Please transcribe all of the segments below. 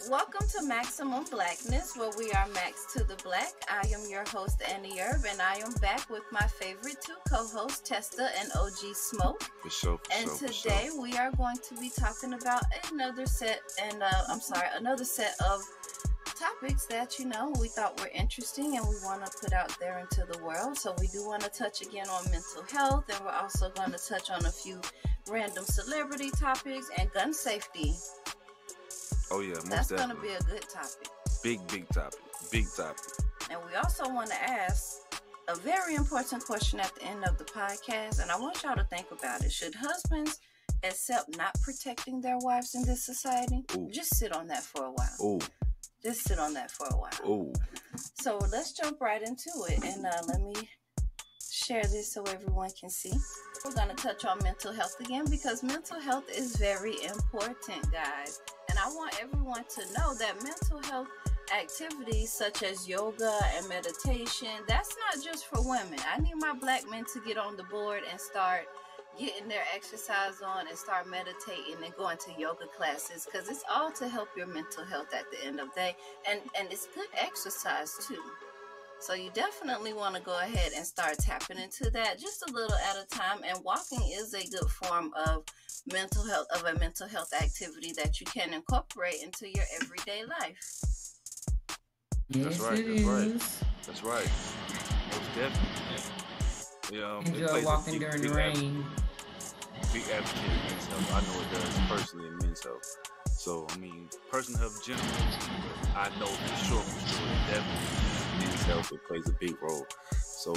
Welcome to Maximum Blackness, where we are Max to the Black. I am your host, Annie Erb, and I am back with my favorite two co-hosts, Testa and OG Smoke. For sure. Today we are going to be talking about another set of topics that we thought were interesting and we want to put out there into the world. So we do want to touch again on mental health, and we're also going to touch on a few random celebrity topics and gun safety. Oh yeah, most that's definitely. Going to be a good topic. Big topic. And we also want to ask a very important question at the end of the podcast, and I want y'all to think about it. Should husbands accept not protecting their wives in this society? Ooh. Just sit on that for a while. Ooh. Just sit on that for a while. Ooh. So let's jump right into it, and let me share this so everyone can see. We're going to touch on mental health again because mental health is very important, guys. And I want everyone to know that mental health activities such as yoga and meditation, that's not just for women. I need my black men to get on the board and start getting their exercise on and start meditating and going to yoga classes, because it's all to help your mental health at the end of the day. And it's good exercise too. So you definitely want to go ahead and start tapping into that just a little at a time. And walking is a good form of a mental health activity that you can incorporate into your everyday life. That's right. Most definitely. Enjoy walking during the rain. Big advocate of men's health. I know it does personally in men's health. So, personal health generally, but I know for sure, definitely men's health, it plays a big role. So,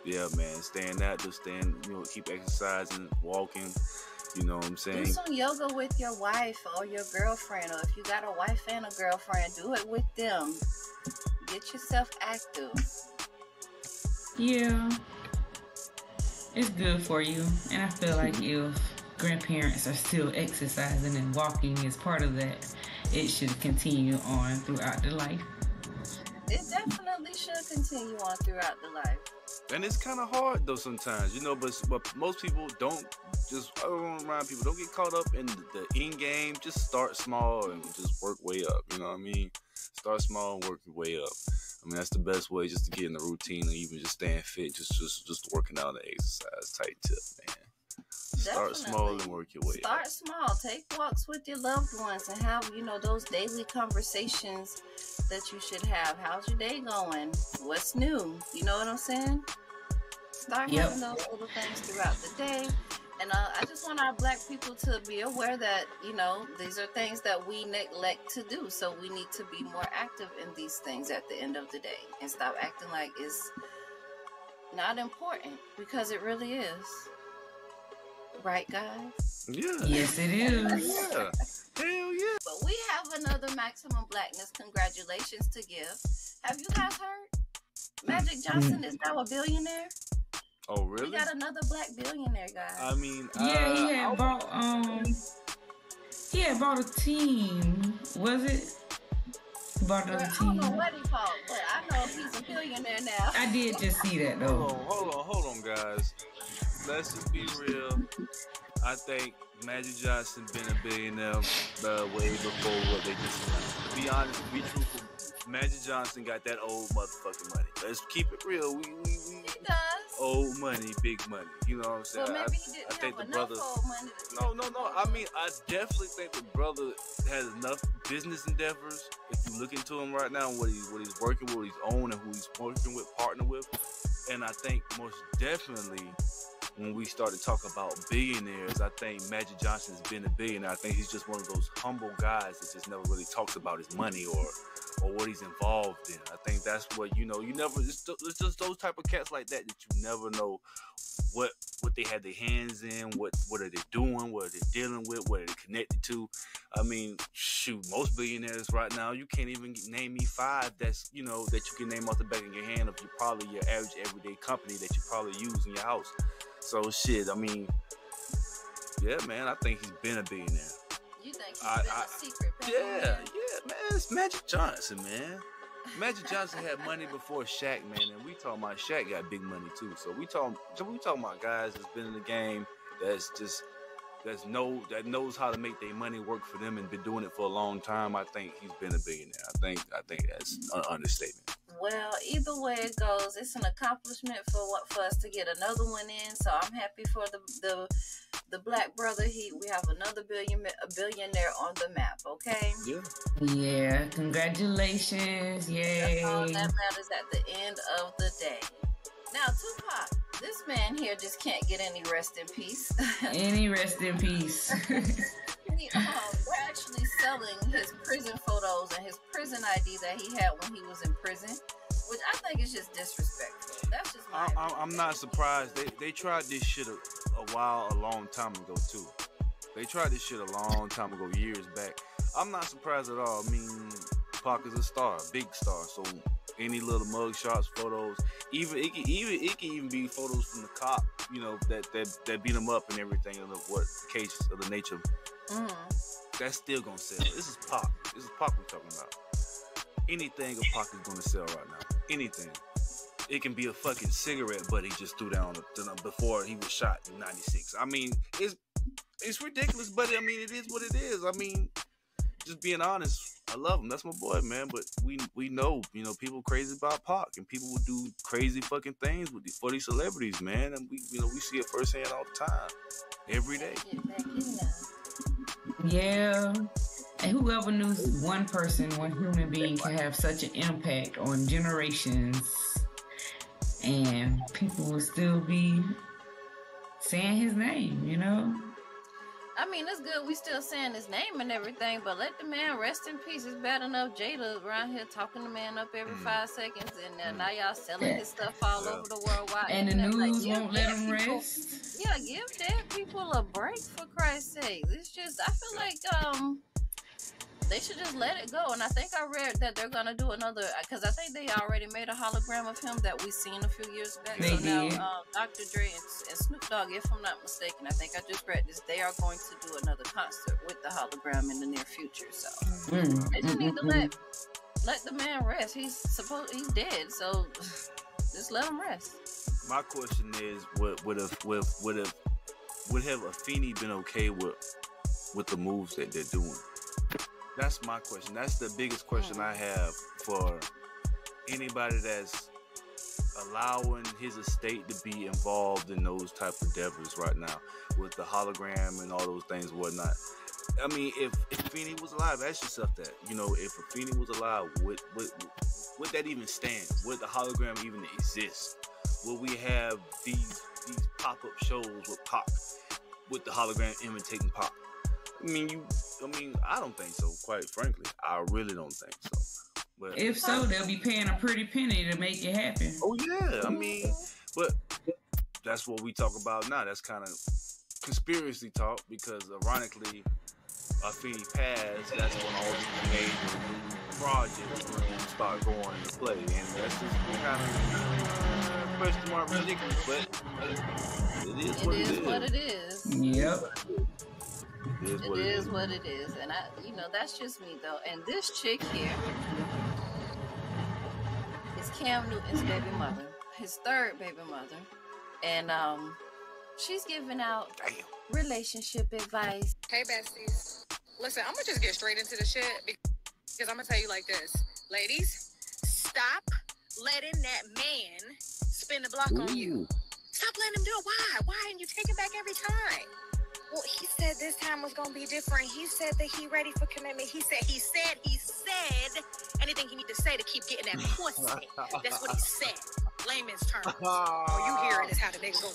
yeah, man, staying active, keep exercising, walking, you know what I'm saying? Do some yoga with your wife or your girlfriend, or if you got a wife and a girlfriend, do it with them. Get yourself active. Yeah. It's good for you, and I feel like if grandparents are still exercising and walking is part of that, it should continue on throughout the life. It definitely should continue on throughout the life. And it's kind of hard though sometimes, but most people don't. I want to remind people, don't get caught up in the end game. Just start small and just work way up. You know what I mean? Start small and work your way up. That's the best way, just to get in the routine and even just staying fit, just working out and exercise type tip, man. Start small and work your way up. Start small. Take walks with your loved ones and have, those daily conversations that you should have. How's your day going? What's new? You know what I'm saying? Start having those little things throughout the day. And I just want our black people to be aware that, these are things that we neglect to do. So we need to be more active in these things at the end of the day and stop acting like it's not important, because it really is. Right, guys? Yeah. Yes, it is. Yeah. Hell yeah. But we have another Maximum Blackness congratulations to give. Have you guys heard? Magic Johnson is now a billionaire. Oh, really? We got another black billionaire, guys. He had bought a team. Was it? He bought another team. I don't know what he bought, but I know he's a billionaire now. I did just see that though. Hold on, guys. Let's just be real. I think Magic Johnson been a billionaire way before what they just. To be honest, to be truthful, Magic Johnson got that old motherfucking money. Let's keep it real. He does. Old money, big money. You know what I'm saying? Well, maybe he didn't have enough old money. No. I definitely think the brother has enough business endeavors. If you look into him right now, what he's working with, what he's owning, and who he's working with, partner with, and I think most definitely, when we start to talk about billionaires, I think Magic Johnson's been a billionaire. I think he's just one of those humble guys that just never really talks about his money or what he's involved in. I think that's what, you never, it's just those type of cats like that you never know what they had their hands in, what are they doing, what are they dealing with, what are they connected to. Most billionaires right now, you can't even name me 5 that you can name off the back of your hand of your average everyday company that you probably use in your house. So yeah, man, I think he's been a billionaire. You think he's been a secret billionaire? Yeah, man, it's Magic Johnson, man. Magic Johnson had money before Shaq, man, and we talking about Shaq got big money too. So we talking about guys that's been in the game that's just that knows how to make their money work for them and been doing it for a long time, I think he's been a billionaire. I think that's an understatement. Well, either way it goes, it's an accomplishment for us to get another one in. So I'm happy for the black brother. We have another billionaire on the map. Okay. Yeah. Yeah. Congratulations! Yay! That's all that matters at the end of the day. Now, Tupac, this man here just can't get any rest in peace. Any rest in peace. We're actually selling his prison photos and his prison ID that he had when he was in prison, which I think is just disrespectful. That's just my opinion. I'm not surprised. They tried this shit a long time ago too. They tried this shit a long time ago, years back. I'm not surprised at all. I mean, Pac is a star, a big star. So any little mug shots, photos, it can even be photos from the cop, you know, that beat him up and everything, and what the case of the nature. That's still gonna sell. This is Pac. This is Pac we're talking about. Anything of Pac is gonna sell right now. Anything. It can be a fucking cigarette butt he just threw down before he was shot in '96. I mean, it's ridiculous, but I mean, it is what it is. I mean, just being honest, I love him. That's my boy, man. But we know, you know, people crazy about Pac, and people will do crazy fucking things for these celebrities, man. And we see it firsthand all the time, every day. Yeah. And whoever knew one person, one human being can have such an impact on generations, and people will still be saying his name, you know? I mean, it's good we still saying his name and everything, but let the man rest in peace. It's bad enough Jada around here talking the man up every 5 seconds, and now y'all selling his stuff all over the world. And the news won't let him rest. Yeah, give dead people a break, for Christ's sake. It's just, I feel like they should just let it go. And I think I read that they're gonna do another, because I think they already made a hologram of him that we seen a few years back. They so did. Now Dr. Dre and Snoop Dogg, if I'm not mistaken, I think I just read this, they are going to do another concert with the hologram in the near future. So they just need to let the man rest. He's dead, so just let him rest. My question is, would have Afeni been okay with the moves that they're doing? That's my question. That's the biggest question I have for anybody that's allowing his estate to be involved in those type of endeavors right now with the hologram and all those things and whatnot. I mean, if Afeni was alive, ask yourself that. You know, if Afeni was alive, would that even stand? Would the hologram even exist? Will we have these pop-up shows with Pac, with the hologram imitating Pac? I mean, I don't think so, quite frankly. I really don't think so. But if so, they'll be paying a pretty penny to make it happen. Oh, yeah. I mean, but that's what we talk about now. That's kind of conspiracy talk, because ironically, Afeni passed. That's when all these major projects start going into play. And that's just kind of question mark ridiculous, but it is what it is. Yep. It is what it is. And that's just me though. And this chick here is Cam Newton's baby mother, his third baby mother. And she's giving out relationship advice. Hey besties. Listen, I'm gonna just get straight into the shit because I'm gonna tell you like this. Ladies, stop letting that man spin the block on you. Stop letting him do it. Why? Why? And you take it back every time. Well, he said this time was going to be different. He said that he ready for commitment. He said anything he need to say to keep getting that pussy. That's what he said. Layman's terms. All you hearing is how the nigga gonna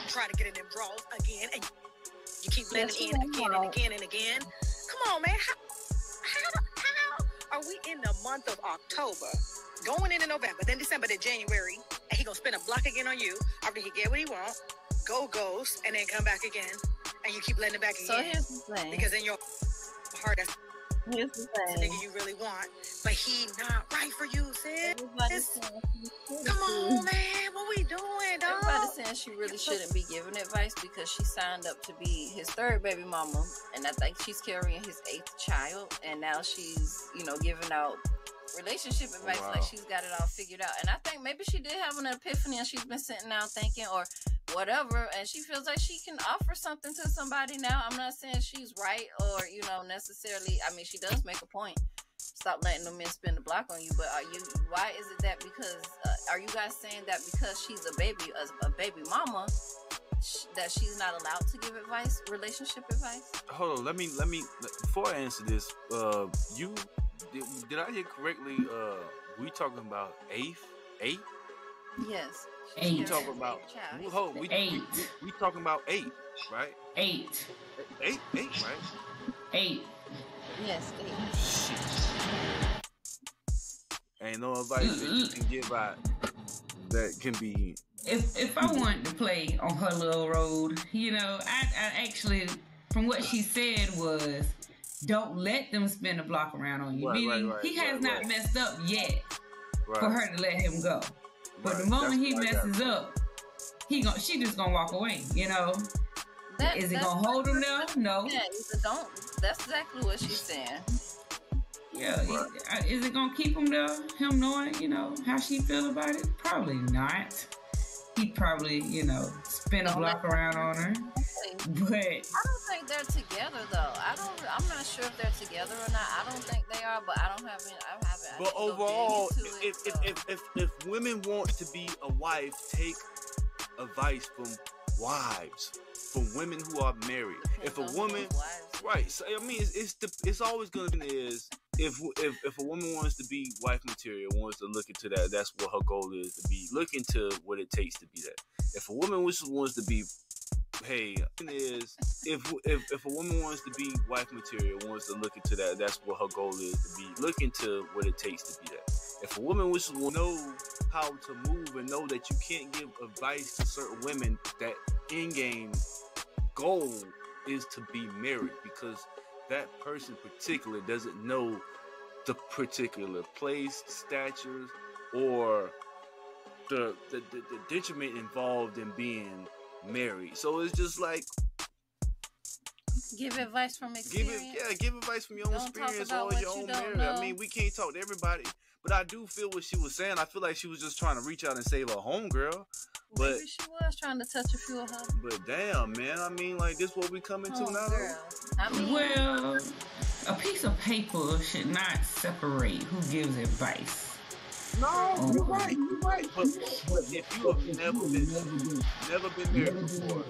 try to get in them draws again, and you keep letting in again and again and again. Come on, man. How are we in the month of October, going into November, then December, then January, and he gonna spin a block again on you after he get what he want, go ghost, and then come back again, and you keep letting it back again. So here's the thing. Because in your heart, that's here's the the thing. nigga you really want, but he not right for you, sis. Everybody's saying Come on, man. What we doing, dog? Everybody's saying she really shouldn't be giving advice because she signed up to be his third baby mama, and I think she's carrying his 8th child, and now she's, giving out relationship advice like she's got it all figured out. And I think maybe she did have an epiphany and she's been sitting down thinking, or whatever, and she feels like she can offer something to somebody now. I'm not saying she's right or necessarily. I mean, she does make a point. Stop letting the men spin the block on you. But why is it that because are you guys saying that because she's a baby mama, that she's not allowed to give advice, relationship advice? Hold on, let me before I answer this, did I hear correctly? We talking about eight? Yes. Eight. We talking about we talking about 8, right? 8. 8, right? 8. Yes, 8. Shit. Ain't no advice that you can give out that can be. If I wanted to play on her little road, I actually, from what she said was, don't let them spin the block around on you. Meaning he has not messed up yet for her to let him go. But the moment he messes up, she just gonna walk away. Is it gonna hold him there? No. Yeah, don't. That's exactly what she's saying. Yeah, is it gonna keep him there? Him knowing, how she feel about it? Probably not. He'd probably, spin a block around on her. But I don't think they're together though. I'm not sure if they're together or not. I don't think they are, but I don't have any. I haven't. But overall, if women want to be a wife, take advice from wives, from women who are married. If a woman, right? So I mean, it's always gonna be is if a woman wants to be wife material, wants to look into that, that's what her goal is, to be look into what it takes to be that. If a woman wants to be if a woman wants to be wife material, wants to look into that, that's what her goal is, to be look into what it takes to be that. If a woman wishes to know how to move and know that you can't give advice to certain women, that in-game goal is to be married, because that person particularly doesn't know the particular place, statures, or the detriment involved in being married. So it's just like give advice from experience. Give advice from your own experience or your own marriage. I mean, we can't talk to everybody, but I do feel what she was saying. I feel like she was just trying to reach out and save her homegirl. But maybe she was trying to touch a few of her. But damn, man, I mean, like, this what we coming to now? Girl. I mean, well, a piece of paper should not separate who gives advice. No, you're right. But if you have never been married before,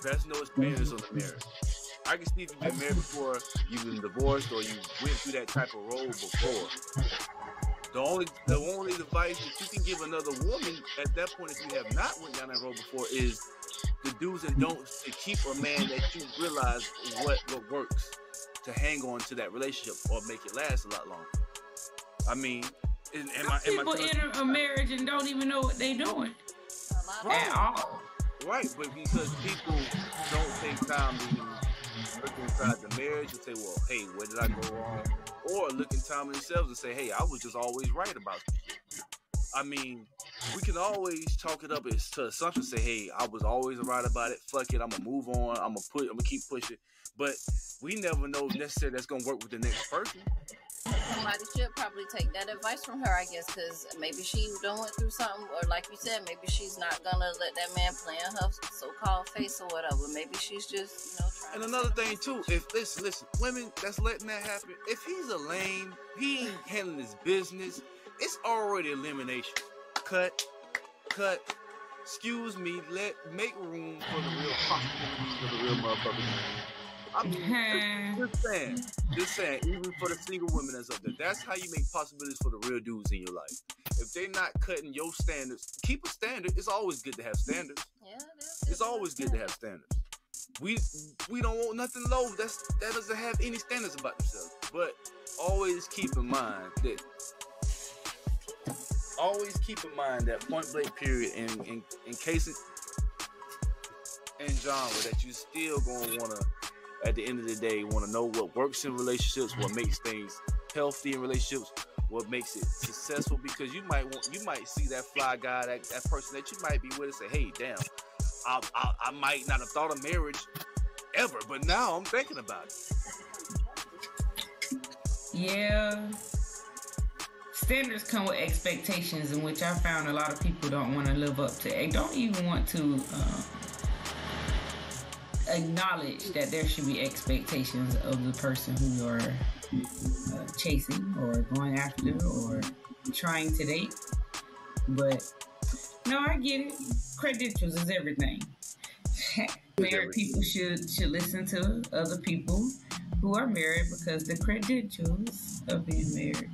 that's no experience on the marriage. I can see if you've been married before, you've been divorced, or you went through that type of role before. The only advice that you can give another woman at that point, if you have not went down that road before, is the do's and don'ts to keep a man that you realize what works to hang on to that relationship or make it last a lot longer. I mean, people enter a marriage and don't even know what they're doing at all. Right, but because people don't take time to even look inside the marriage and say, well, hey, where did I go wrong? Or look in time themselves and say, hey, I was just always right about this. I mean, we can always chalk it up as to assumption, say, hey, I was always right about it. Fuck it, I'm gonna move on. I'm gonna keep pushing. But we never know necessarily that's gonna work with the next person. Somebody should probably take that advice from her, I guess, because maybe she done went through something, or like you said, maybe she's not gonna let that man play in her so-called face or whatever. Maybe she's just, trying. And another thing too, if listen, women that's letting that happen, if he's a lame, he ain't handling his business, it's already elimination. Cut. Excuse me. Make room for the real possibilities of the real motherfuckers. I'm just saying, even for the single women that's up there, that's how you make possibilities for the real dudes in your life. If they're not cutting your standards, keep a standard. It's always good to have standards. Yeah, it's always good to have standards. We don't want nothing low. That doesn't have any standards about themselves. But always keep in mind that point blank period in case in genre that you still gonna wanna, at the end of the day, want to know what works in relationships, what makes things healthy in relationships, what makes it successful. Because you might see that fly guy, that person that you might be with, and say, hey, damn, I might not have thought of marriage ever, but now I'm thinking about it. Yeah. standards come with expectations, in which I found a lot of people don't want to live up to. They don't even want to acknowledge that there should be expectations of the person who you're chasing or going after or trying to date. But no, I get it. Credentials is everything. Married people should listen to other people who are married because the credentials of being married.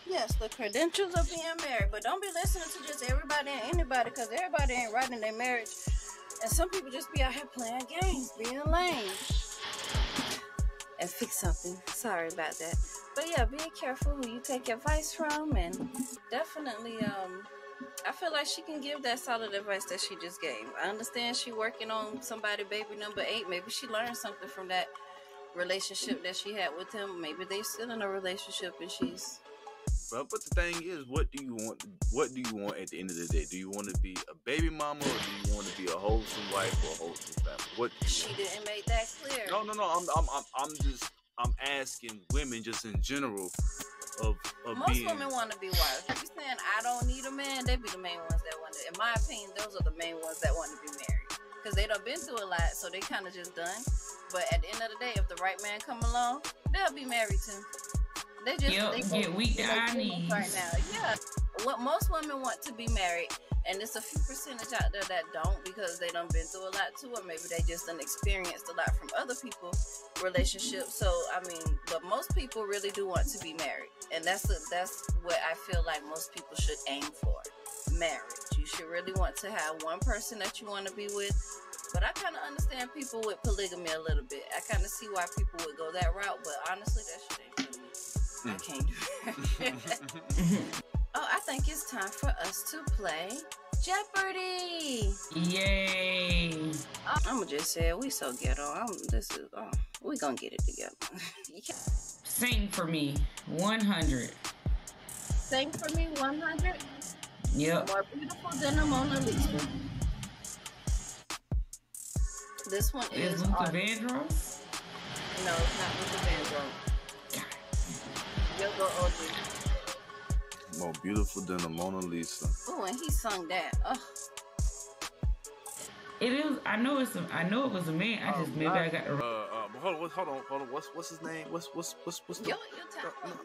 Yes, the credentials of being married, but don't be listening to just everybody and anybody, because everybody ain't right in their marriage, and some people just be out here playing games, being lame, and fix something. Sorry about that, but yeah, be careful who you take advice from, and definitely, I feel like she can give that solid advice that she just gave. I understand she working on somebody, baby number 8. Maybe she learned something from that relationship that she had with him. Maybe they still in a relationship, and she's. But the thing is, what do you want? What do you want at the end of the day? Do you want to be a baby mama, or do you want to be a wholesome wife or a wholesome family? What? She didn't make that clear. No. I'm asking women just in general. Of most women want to be wives. If you're saying I don't need a man, they be the main ones that want to. In my opinion, those are the main ones that want to be married because they done been through a lot, so they kind of just done. But at the end of the day, if the right man come along, they'll be married too. They just get weak to our knees right now. Yeah, what most women want to be married, and it's a few percentage out there that don't because they done been through a lot too, or maybe they just done experienced a lot from other people's relationships. So I mean, but most people really do want to be married, and that's what I feel like most people should aim for. Marriage. You should really want to have one person that you want to be with. But I kind of understand people with polygamy a little bit. I kind of see why people would go that route, but honestly, that shit ain't for me. I can't do that. Oh, I think it's time for us to play Jeopardy! Yay! I'm gonna just say we so ghetto. We gonna get it together. Sing for me, 100. Sing for me, 100? Yep. More beautiful than a Mona Lisa. This one is Luther Vandross? No, it's not Luther Vandross. You'll go OG. More beautiful than a Mona Lisa. Oh, and he sung that. Ugh. It is. I know it was a man. I just maybe I got. Hold on. What's his name? What's the? Yo,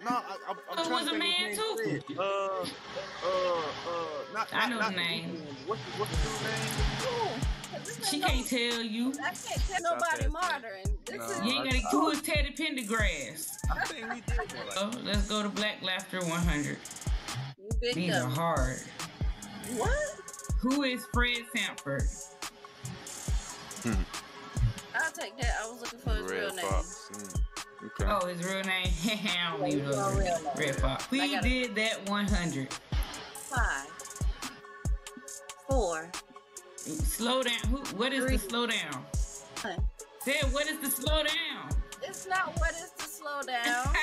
I'm it was a man too. I know the name. What's the dude's name? She can't tell you. I can't tell nobody modern. You ain't gonna do it, Teddy Pendergrass. I think we did. Oh, let's go to Black Laughter 100. These are hard. What? Who is Fred Sanford? I'll take that. I was looking for his real name. Okay. Oh, his real name? I don't even know. Red Fox. We did that 100. 5, 4. Slow down. What is 3, the slow down? Say what is the slow down? It's not what is the slow down.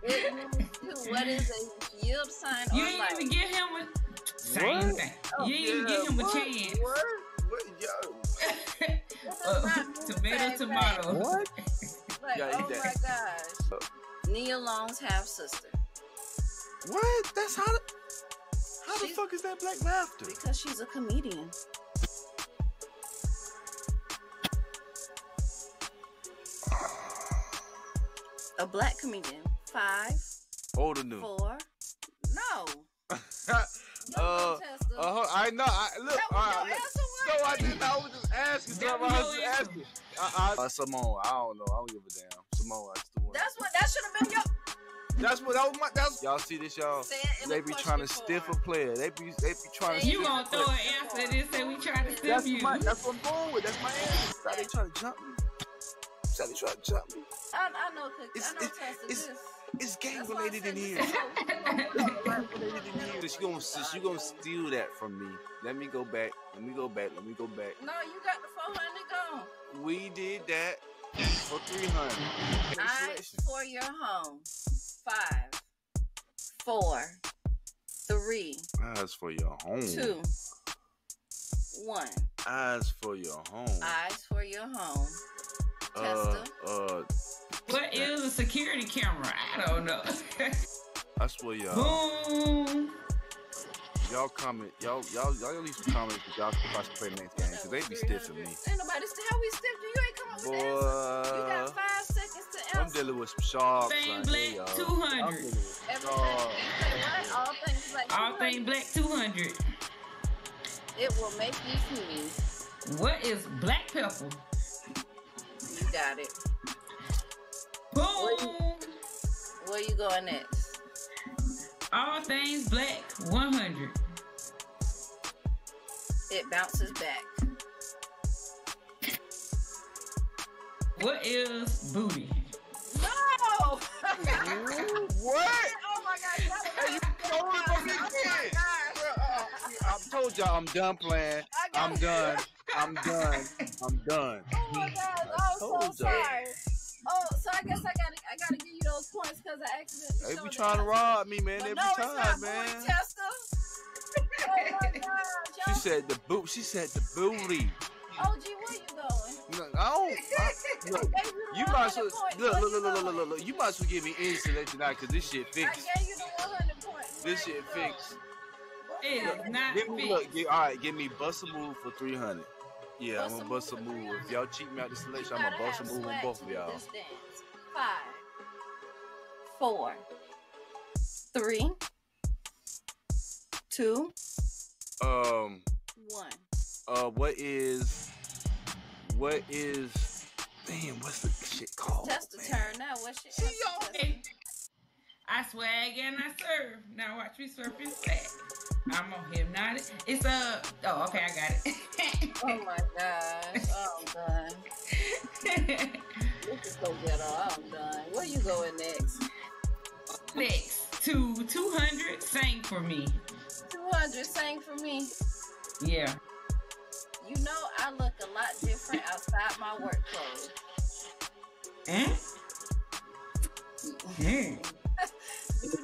It means what is a yield sign you or didn't like. even give him a same thing. You didn't even give him a chance. Tomato. What? Like, oh my gosh. Nia Long's half sister. What? That's how the fuck is that Black Laughter? Because she's a comedian. A black comedian. 5. Older new. 4. No. I know. Look. No, I didn't. I was just asking. Simone. I don't know. I don't give a damn. Simone. I still want. That should have been your. That was my. Y'all see this, y'all? They be trying to stiff a player. They be trying to. You gonna throw an answer? They say we trying to stiff you. That's what I'm going with. That's my answer. How they trying to jump me? I know, Cookie. It's gang related in here. She gonna steal that from me. Let me go back. No, you got the 400 gone. We did that for 300. Eyes for your home. 5, 4, 3. Eyes for your home. 2, 1. Eyes for your home. Eyes for your home. Tester. What is a security camera? I don't know. I swear, y'all. Boom. Y'all comment. Y'all leave some comments if y'all if I should play next game because they be stiffing me. Ain't nobody how we stiff you? You ain't come up with the answer. You got 5 seconds to answer. I'm dealing with some sharks. Thing black 200. All thing black 200. It will make you sneeze. What is black pepper? You got it. Boom. Where you going next? All things black 100. It bounces back. What is booty? No! What? Oh my God! I told y'all I'm done playing. I'm done. Oh my God! I'm so sorry. Oh, so I guess I gotta give you those points because I accidentally. They be trying to rob me, man. Every time, man. Tester. Oh my God! She said the booty. OG, where you going? Look, look, you might as well look. You might as well give me any selection out because this shit I fixed. gave you the 100 points. This shit fixed. It is not Give me fixed. all right. Give me bust a move for 300. Yeah, I'm gonna bust a move. If y'all cheat me out the selection, I'm gonna bust a move on both of y'all. 5, 4, 3, 2, 1. Damn, what's the shit called? That's the turn now. What's your Okay. I swag and I serve. Now watch me surf his back. I'm on hypnotic. It's oh, okay, I got it. Oh my gosh. Oh, I'm done. This is so ghetto. I'm done. Where you going next? Next to 200, sing for me. 200, sing for me. Yeah. You know I look a lot different outside my work clothes. You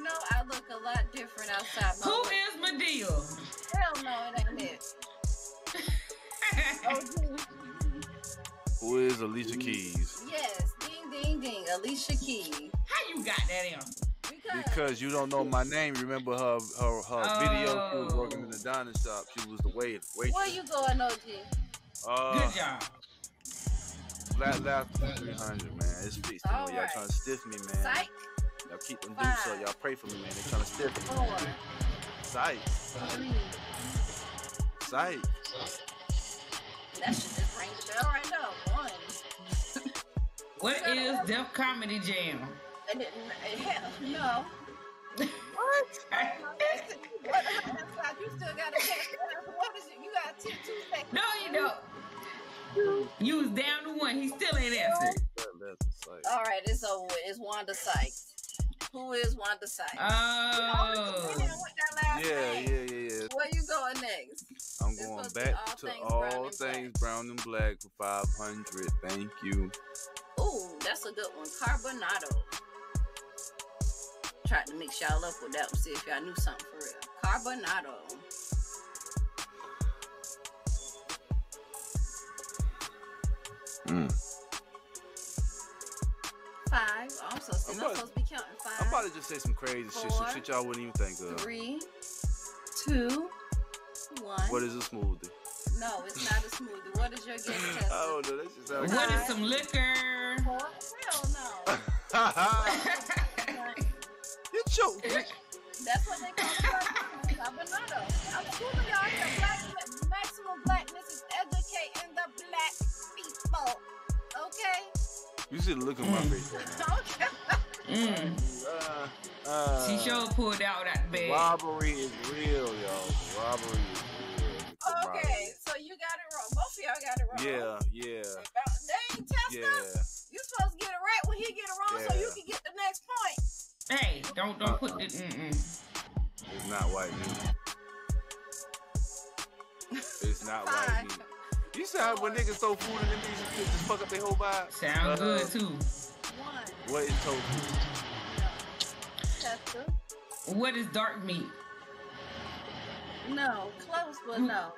know I look a lot different outside my Who work. is Medea? Hell no, it ain't it. OG. Who is Alicia Keys? Yes, ding, ding, ding. Alicia Keys. How you got that in? Because you don't know my name. Remember her video? She was working in the dining shop. She was the waitress. Where you going, OG? Good job. Flat left 300, man. It's fixed. All Y'all right. trying to stiff me, man. Psych. Y'all keep them dudes up. Y'all pray for me, man. They trying to stiff me. 4, Sight. 3. Sight. That should just ring the bell right now. 1. What is Def Comedy Jam? And it, hell, no. What? You still got to take. What is it? You got 2 seconds. No, you don't. You was down to 1. He still ain't answered. All right, it's over with. It's Wanda Sykes. Who is Wanda Sykes? Oh. Yeah. Where you going next? I'm going back to all things brown and black for 500. Thank you. Ooh, that's a good one. Carbonado. Tried to mix y'all up with that one, see if y'all knew something for real. Carbonado. Mm. 5. I'm supposed to be counting 5. I'm about to just say some crazy shit, some shit y'all wouldn't even think of. 3, 2, 1. What is a smoothie? No, it's not a smoothie. What is your guess, Tessa? I don't know. That just sounds What is some liquor? 4. Hell no. You choke. That's what they call it. Carbonado. I'm schooling y'all here. Maximum blackness is educating the black people. Okay? You should look at my face right now. Okay. She sure pulled out that bag. Robbery is real, y'all. Robbery is real. Okay, so you got it wrong. Both of y'all got it wrong. Yeah. They ain't test Yeah. us. You supposed to get it right when he get it wrong so you can get the next point. Hey, don't put the It's not white meat. It's not white meat. You see how when niggas throw food in them things and just fuck up their whole vibe? sound good too. 1. What is tofu? Tester. What is dark meat? No, close, but no.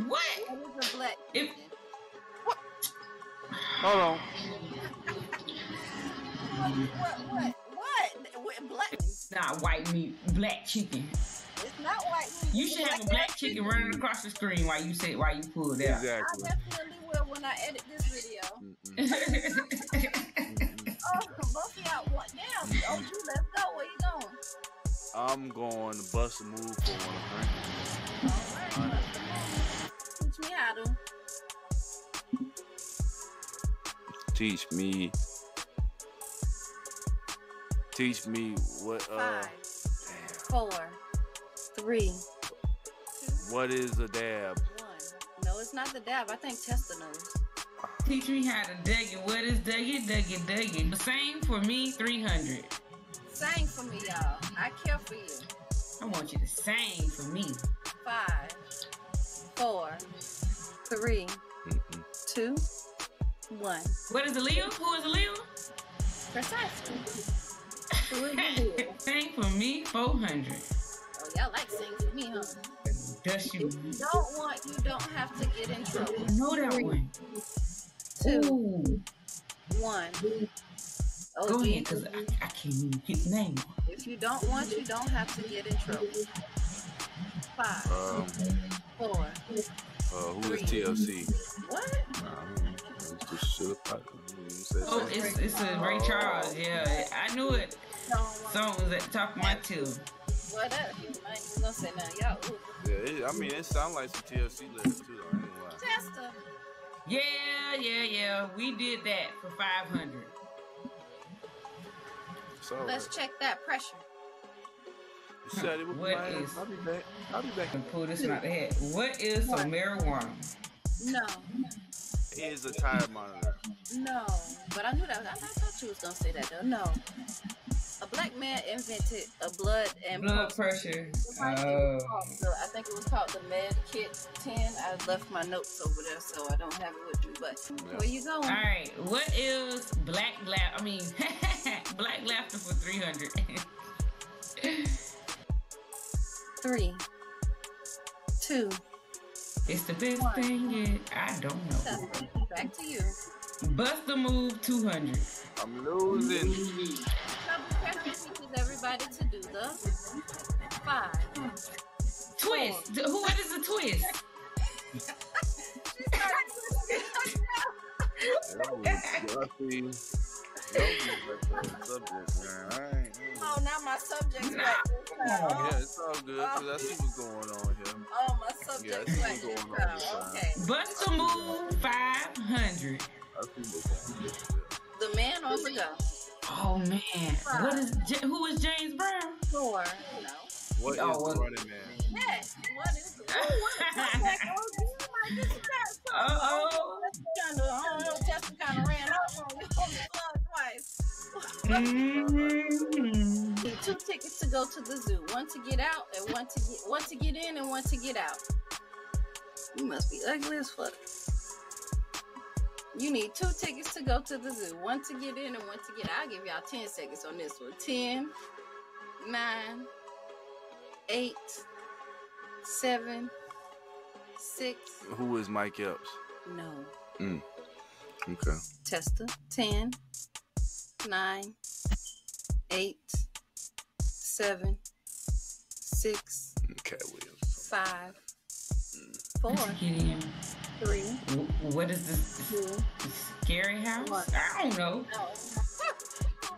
What? What is a black If- chicken? Hold on. What? Black. Not white meat, black chicken. It's not white meat. You should have a black chicken running across the screen while you pull it out. Exactly. I definitely will when I edit this video. Oh, both of y'all want now. Oh, let's go. Where you going? I'm going to bust a move for one of them. All right. Teach me how to. Teach me what 5, 4, 3, 2. What is a dab? 1. No, it's not the dab. I think Testa knows. Teach me how to dug it. What is dug it? The same for me, 300. Sing for me, y'all. I care for you. I want you to sing for me. 5, 4, 3, 2, 1. What is a Leo? Who is a Leo? Precisely. Who is it? Sing for me, 400. Oh, y'all like sing for me, huh? Dust you. If you don't want, you don't have to get in trouble. I know that 3, one. 2, Ooh. 1. Oh, Go ahead, because I can't even get the name. If you don't want, you don't have to get in trouble. 5, 4. Who is TLC? What? Oh, it's a Ray Charles. Yeah, I knew it. Song was at the top of my tube. What up? I ain't even gonna say nothing. Y'all. Ooh. Yeah, I mean, it sounds like some TLC lyrics too, though. I ain't gonna lie. Testa. Yeah. We did that for 500. It's all Let's right. check that pressure. Shut What man. is- I'll be back. And pull this out the head. What is some marijuana? No. It is a tire monitor. No. But I knew that. I thought you was gonna say that though. No. A black man invented a blood and Blood pressure. I think it was called the Med Kit 10. I left my notes over there, so I don't have it with me. But where you going? All right. What is black laughter for 300? 3, 2. It's the best thing yet. I don't know. Back to you. Bust the move 200. I'm losing. Trouble pressure teaches everybody to do the 5. Twist. What is a twist? Oh, now my subject's Nah. right. Yeah, it's all good, because I see what's going on here. Oh, my subject's Yeah, I right. see what's going on this time. Okay. Bust the move 500. I see what's going on. The man on the go. Oh man. Who is James Brown? 4. No. What is Oh, the what- running man? Yes. What is it? Uh-oh. I don't know. Tessa kind of ran off on the plug twice. Mm-hmm. Need 2 tickets to go to the zoo. 1 to get out and 1 to get in and 1 to get out. You must be ugly as fuck. You need 2 tickets to go to the zoo. 1 to get in and 1 to get out. I'll give y'all 10 seconds on this one. 10, 9, 8, 7, 6. Who is Mike Epps? No. Okay. Testa. 10, 9, 8, 7, 6, Okay, Williams. 5, 4, Get in. 3, What is this? 2. Scary house? What? I don't know. No.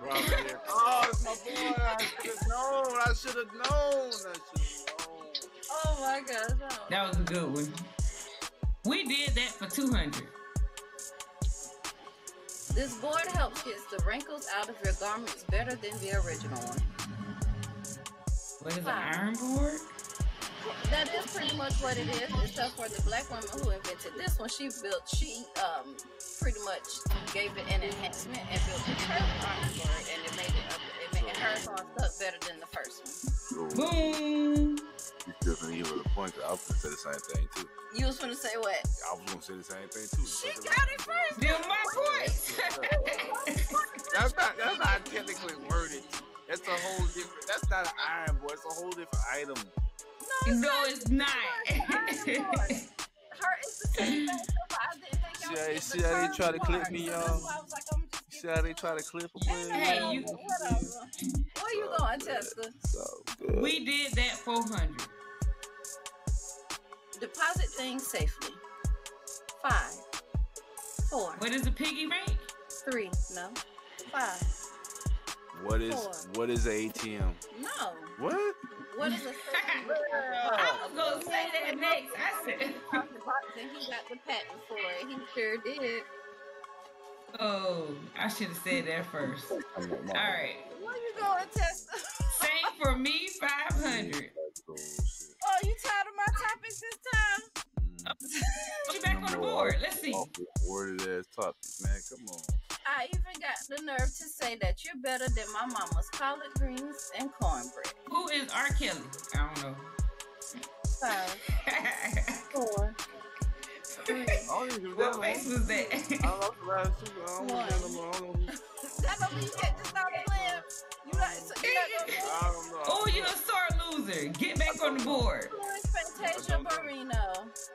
Oh, it's my boy. I should have known. Oh my gosh. No. That was a good one. We did that for 200. This board helps get the wrinkles out of your garments better than the original one. What is an iron board? That is pretty much what it is, except for the black woman who invented this one. She pretty much gave it an enhancement and built a curved arm for it, and it made hers all stuck better than the first one. Boom. You still gonna give her the point? 'Cause I was gonna say the same thing too. You was gonna say what? I was gonna say the same thing too. She got it first. Them my points. That's not technically worded. That's a whole different. That's not an iron board. It's a whole different item. No, it's not. Her is the same thing. So I didn't think y'all was See getting how they the try to curved clip part. me, So y'all? that's why I was like, I'm just See how they try to clip a player? Hey, you. whatever. Where you going, Tessa? Jessica? So good. We did that 400. Deposit things safely. 5, 4. What is a piggy bank? 3, no. 5. What is Four. an ATM? No. What? What is a I was gonna say that next. I said, and he got the patent for it. He sure did. oh, I should have said that first. All right. Where you going, Tessa? Same for me, 500. Oh, you tired of my topics this time? Put you back on the board. Let's see. Worded ass topics, man. Come on. I even got the nerve to say that you're better than my mama's collard greens and cornbread. Who is R. Kelly? I don't know. 5, 4, 3. What face was that? I don't know. That don't mean you can't just stop playing. You not gonna I don't know. Oh, you're a sore loser. Get back on the board. Fantasia Barrino.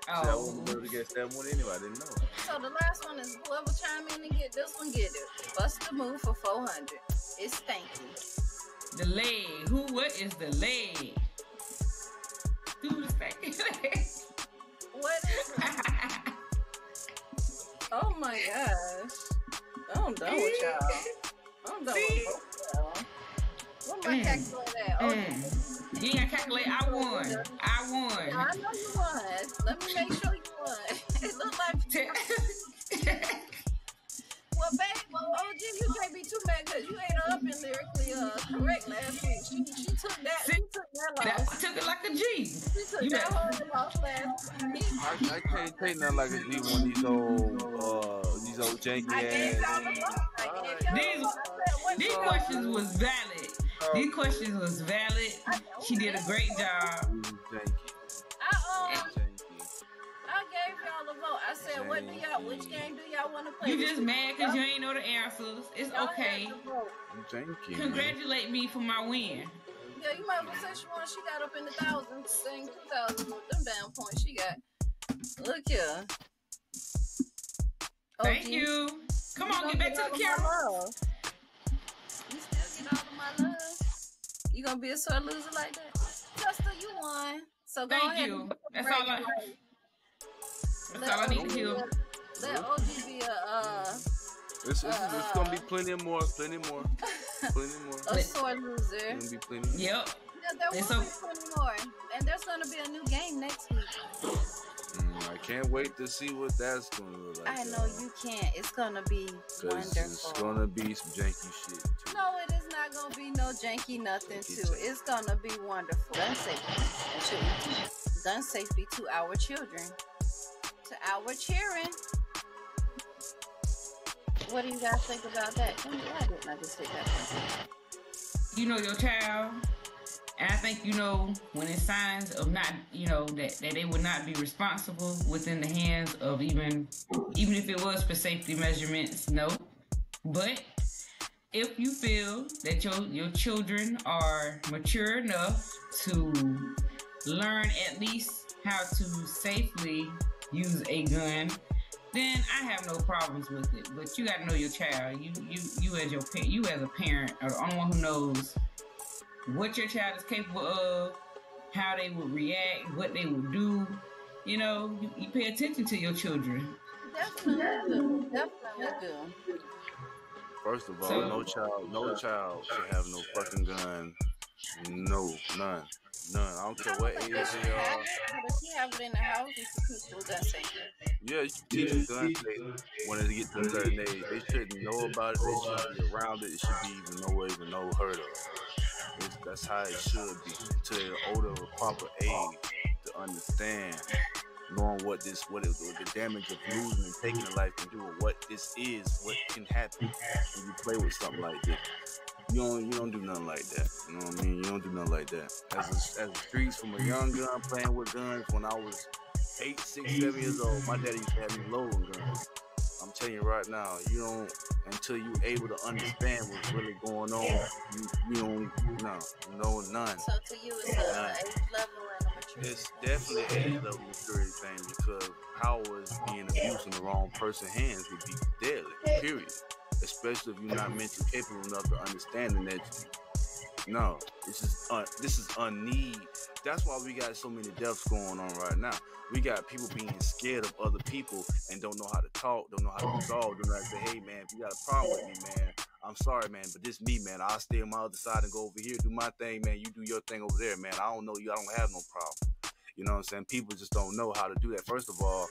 I wasn't going to guess that one anyway. I didn't know. So the last one is whoever chime in and get this one, get it. Bust the move for 400. It's Stanky. The leg. What is the leg? Do the stanky leg. What is it? Oh my gosh. I'm done with y'all. I'm done with y'all. What my calculator at? Oh, You ain't got to calculate. I won. I know you won. Let me make sure you won. It looked like... Well, babe, OG, you can't be too mad because you ain't up and lyrically correct last week. She took that. She took that loss. Took it like a G. She took that whole loss last week. I can't take nothing like a G one of these old janky I gave y'all the vote. I gave y'all the vote. These questions was valid. These questions was valid. She did a great job. I gave y'all a vote. I said, which game do y'all want to play? You just mad because you ain't know the answers. It's okay. Thank you. Congratulate me for my win. Yeah, you might as well say she won. She got up in the thousands, saying 2,000 with them damn points she got. Look here. Thank you. Come on, get back to the camera. You still get all of my love. You gonna be a sore loser like that? Tessa, you won. So go Thank ahead. you. That's all I need to hear. Let OG be It's gonna be plenty more. a sore loser. It's gonna be plenty. Yep. Yeah, there will be plenty more. And there's gonna be a new game next week. I can't wait to see what that's gonna look like. I know you can't. It's gonna be wonderful. It's gonna be some janky shit too. No, it is not gonna be no janky nothing too. It's gonna be wonderful. Gun safety to our children. To our cheering. What do you guys think about that? Why didn't I just say that? You know your child. And I think, when it's signs of not, that they would not be responsible within the hands of even if it was for safety measurements, no. But if you feel that your children are mature enough to learn at least how to safely use a gun, then I have no problems with it. But you got to know your child. You as a parent are the only one who knows what your child is capable of, how they would react, what they would do. You pay attention to your children. Definitely do. First of all, no child should have no fucking gun. No, none. I don't care what age they are. But if you have it in the house, you should teach them gun safety. Yeah, you should teach them gun safety when they get to a certain age. They shouldn't know about it. They shouldn't be around it. It should be even no hurt of. That's how it should be. Until they're older, of a proper age to understand, knowing what the damage of losing and taking a life can do, or what this is, what can happen when you play with something like this. You don't do nothing like that. You know what I mean? You don't do nothing like that. As a streets from a young gun, playing with guns when I was 8, 6, 7 years old, my daddy used to have me loading guns. I'm telling you right now, you don't, until you're able to understand what's really going on, you don't, none. So to you, it's an age level and a maturity. It's definitely an age level maturity thing, because power is being abused in the wrong person's hands would be deadly, period. Especially if you're not mentally capable enough to understanding that, No, this is unneed. That's why we got so many deaths going on right now. We got people being scared of other people and don't know how to talk, don't know how to resolve, don't know how to say, hey man, if you got a problem with me, man, I'm sorry, man, but this me, man. I'll stay on my other side and go over here, do my thing, man. You do your thing over there, man. I don't know you. I don't have no problem. You know what I'm saying? People just don't know how to do that. First of all,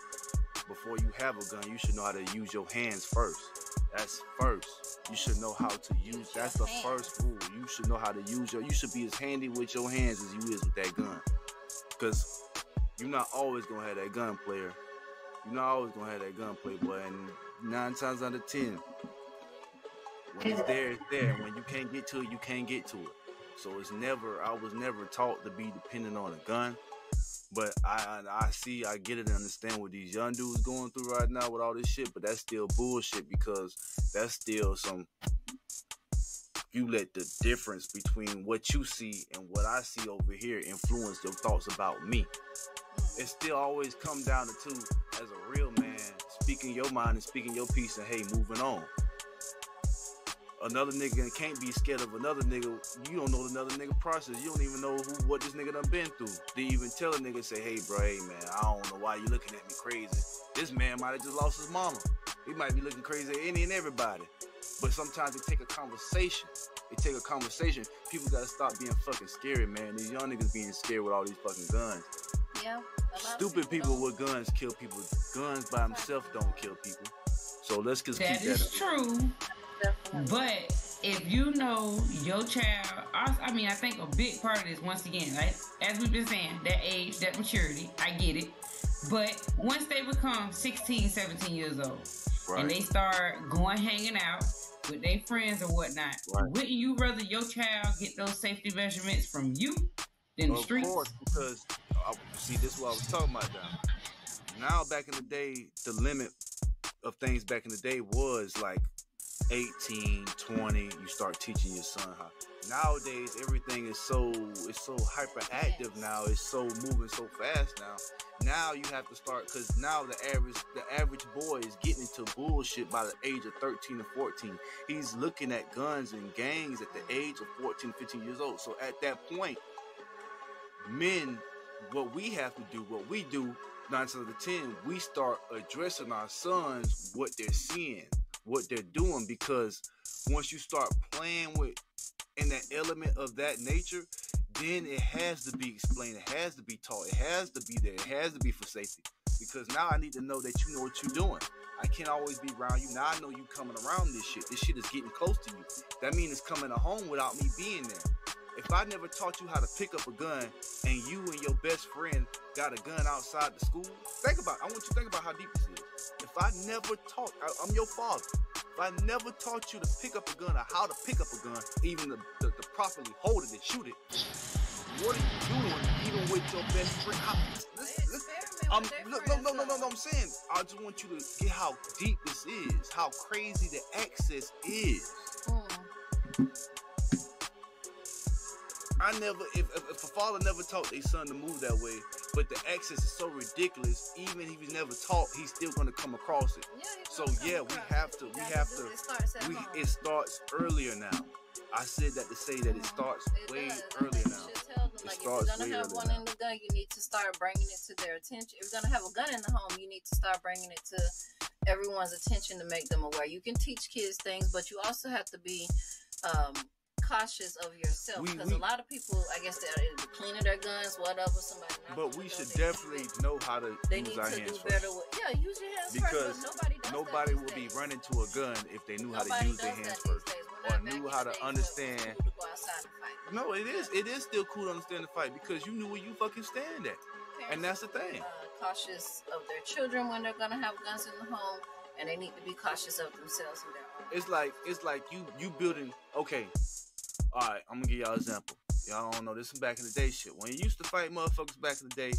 before you have a gun, you should know how to use your hands first. That's first. You should know how to use. That's the first rule. You should know how to use you should be as handy with your hands as you is with that gun. Because you're not always going to have that gun player. You're not always going to have that gun playboy. And 9 times out of 10, when it's there, it's there. When you can't get to it, you can't get to it. So I was never taught to be dependent on a gun. But I get it and understand what these young dudes going through right now with all this shit, but that's still bullshit because that's still you let the difference between what you see and what I see over here influence your thoughts about me. It still always come down to two, as a real man, speaking your mind and speaking your piece and hey, moving on. Another nigga can't be scared of another nigga. You don't know another nigga process. You don't even know what this nigga done been through. They even tell a nigga, say, hey, bro, hey, man, I don't know why you looking at me crazy. This man might have just lost his mama. He might be looking crazy at any and everybody. But sometimes it take a conversation. People gotta stop being fucking scary, man. These young niggas being scared with all these fucking guns. Yeah. Stupid people with guns kill people. Guns by themselves don't kill people. So let's just keep that. That is true. But if you know your child, I think a big part of this, once again, like, as we've been saying, that age, that maturity, I get it. But once they become 16, 17 years old, right, and they start going hanging out with their friends or whatnot, right, wouldn't you rather your child get those safety measurements from you than the streets? Of course, because, see, this is what I was talking about now. Back in the day, the limit of things back in the day was like 18, 20, you start teaching your son how. Nowadays, everything is so hyperactive now. It's so moving so fast now. Now you have to start, because now the average boy is getting into bullshit by the age of 13 or 14. He's looking at guns and gangs at the age of 14, 15 years old. So at that point, men, what we do, 9 out of 10, we start addressing our sons what they're seeing, what they're doing, because once you start playing with in that element of that nature, then it has to be explained, it has to be taught, it has to be there, it has to be for safety. Because now I need to know that you know what you're doing. I can't always be around you. Now I know you coming around this shit. This shit is getting close to you. That means it's coming to home without me being there. If I never taught you how to pick up a gun and you and your best friend got a gun outside the school, I want you to think about how deep this is. If I never taught, I'm your father. If I never taught you to pick up a gun or how to pick up a gun, even to properly hold it and shoot it, what are you doing even with your best friend? I'm saying, I just want you to get how deep this is, how crazy the access is. If a father never taught their son to move that way, but the access is so ridiculous, even if he's never taught, he's still gonna come across it. It starts earlier now. I said that to say that it starts way earlier now. If you're gonna have one in the gun, you need to start bringing it to their attention. If you're gonna have a gun in the home, you need to start bringing it to everyone's attention to make them aware. You can teach kids things, but you also have to be cautious of yourself, because a lot of people, I guess, they're cleaning their guns, whatever. Somebody. But we should definitely know how to use our hands first. Use your hands because first. Because nobody would be running to a gun if they knew how to use their hands first, or knew how to understand. No, it is still cool to understand the fight because you knew where you fucking stand at, and that's the thing. Cautious of their children when they're gonna have guns in the home, and they need to be cautious of themselves and their own. It's like you building. Okay, all right, I'm gonna give y'all an example. Y'all don't know this is back in the day shit. When you used to fight motherfuckers back in the day,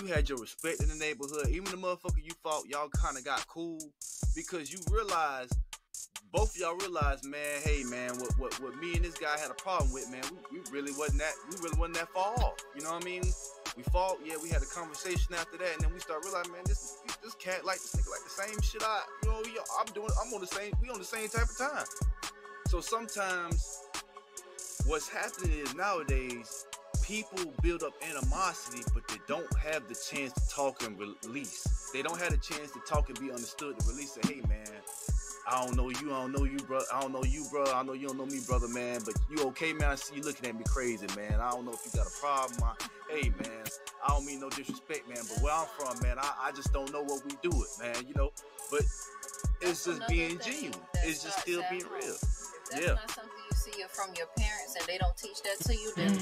you had your respect in the neighborhood. Even the motherfucker you fought, y'all kind of got cool because you realized. Both of y'all realized, man, hey man, what me and this guy had a problem with, man, we really wasn't that far off. You know what I mean? We fought, yeah, we had a conversation after that, and then we start realizing, man, this cat like this nigga like the same shit we on the same type of time. So sometimes what's happening is nowadays people build up animosity, but they don't have the chance to talk and release. They don't have the chance to talk and be understood to release. Say, hey man, I don't know you, bro. I don't know you, bro. I know you don't know me, brother, man. But you okay, man? I see you looking at me crazy, man. I don't know if you got a problem. Hey man, I don't mean no disrespect, man. But where I'm from, man, I just don't know what we do it, man. You know, but it's just being genuine. It's just still being real. That's not something you see from your parents and they don't teach that to you, then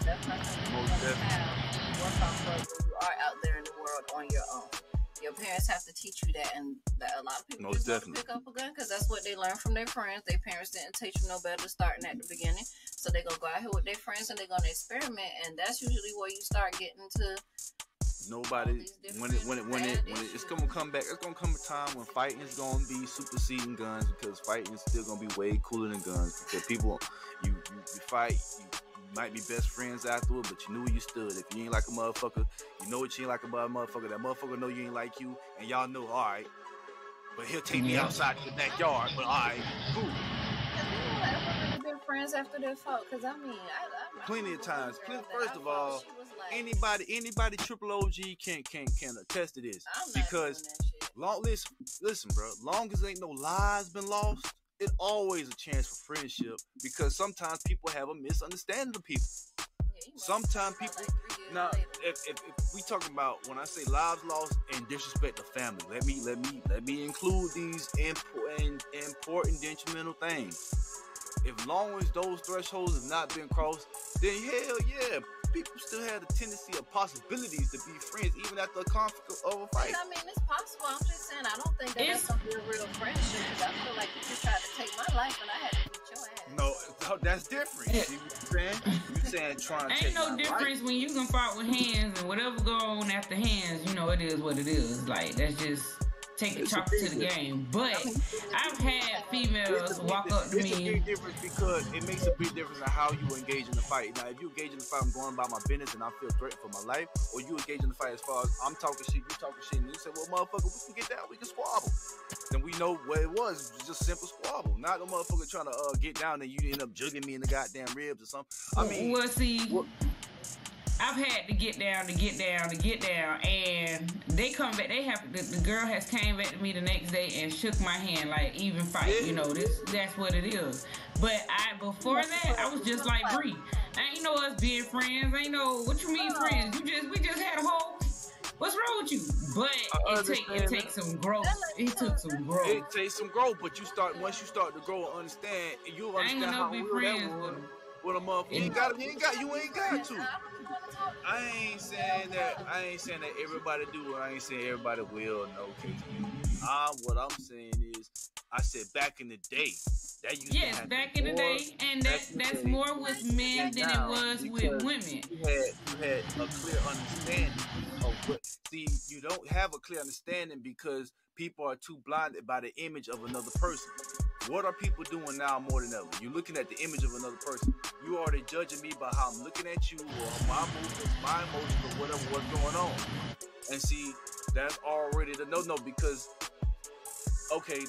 that's not something you're going to have work off of when you are out there in the world on your own. Your parents have to teach you that, and that a lot of people just want to pick up a gun because that's what they learn from their friends. Their parents didn't teach them no better starting at the beginning, so they're going to go out here with their friends and they're going to experiment, and that's usually where you start getting to nobody when it's gonna come back. It's gonna come a time when fighting is gonna be superseding guns, because fighting is still gonna be way cooler than guns. Because people, you fight, you might be best friends afterward, but you knew where you stood. If you ain't like a motherfucker, you know what you ain't like about a motherfucker. That motherfucker know you ain't like you, and y'all know, all right. But he'll take me outside the backyard. But all right, cool. Have you been friends after they fought? Because I mean, I plenty of times. First of all, anybody triple OG can attest to this, because listen, bro. Long as ain't no lives been lost, it always a chance for friendship, because sometimes people have a misunderstanding of people. Sometimes people now, if we talking about, when I say lives lost and disrespect the family, let me include these important detrimental things. If long as those thresholds have not been crossed, then hell yeah, people still have the tendency of possibilities to be friends even after a conflict of a fight. I mean, it's possible. I'm just saying, I don't think that's gonna be a real friendship, because I feel like if you tried to take my life and I had to beat your ass. No, that's different. See what I'm saying? You saying trying to ain't no difference when you can fight with hands, and whatever go on after hands, you know, it is what it is. Like, that's just take a chop to the game. But I've had females walk up to me. It's a big difference, because it makes a big difference in how you engage in the fight. Now, if you engage in the fight, I'm going about my business and I feel threatened for my life, or you engage in the fight as far as I'm talking shit, you talking shit, and you say, well, motherfucker, we can get down, we can squabble. Then we know what it was just a simple squabble. Not the motherfucker trying to get down and you end up jugging me in the goddamn ribs or something. I mean, well, see, I've had to get down, and they come back. The girl has came back to me the next day and shook my hand, like, even fight. Yeah. You know, that's what it is. But before that, I was just like Bree. I ain't know us being friends. I ain't know what you mean friends. We just had a whole. What's wrong with you? But it takes some growth. It took some growth. It takes some growth, but once you start to grow and understand, you'll understand how real that was. With a motherfucker, you ain't got to. I ain't saying that everybody do it. I ain't saying everybody will. No case. What I'm saying is, I said back in the day. That used yes, to back in the day, and that's more with men than it was with women. You had a clear understanding of what. See, you don't have a clear understanding because people are too blinded by the image of another person. What are people doing now more than ever? You're looking at the image of another person. You already judging me by how I'm looking at you, or my movements, my emotions, or whatever what's going on. And see, that's already the no-no, because, okay,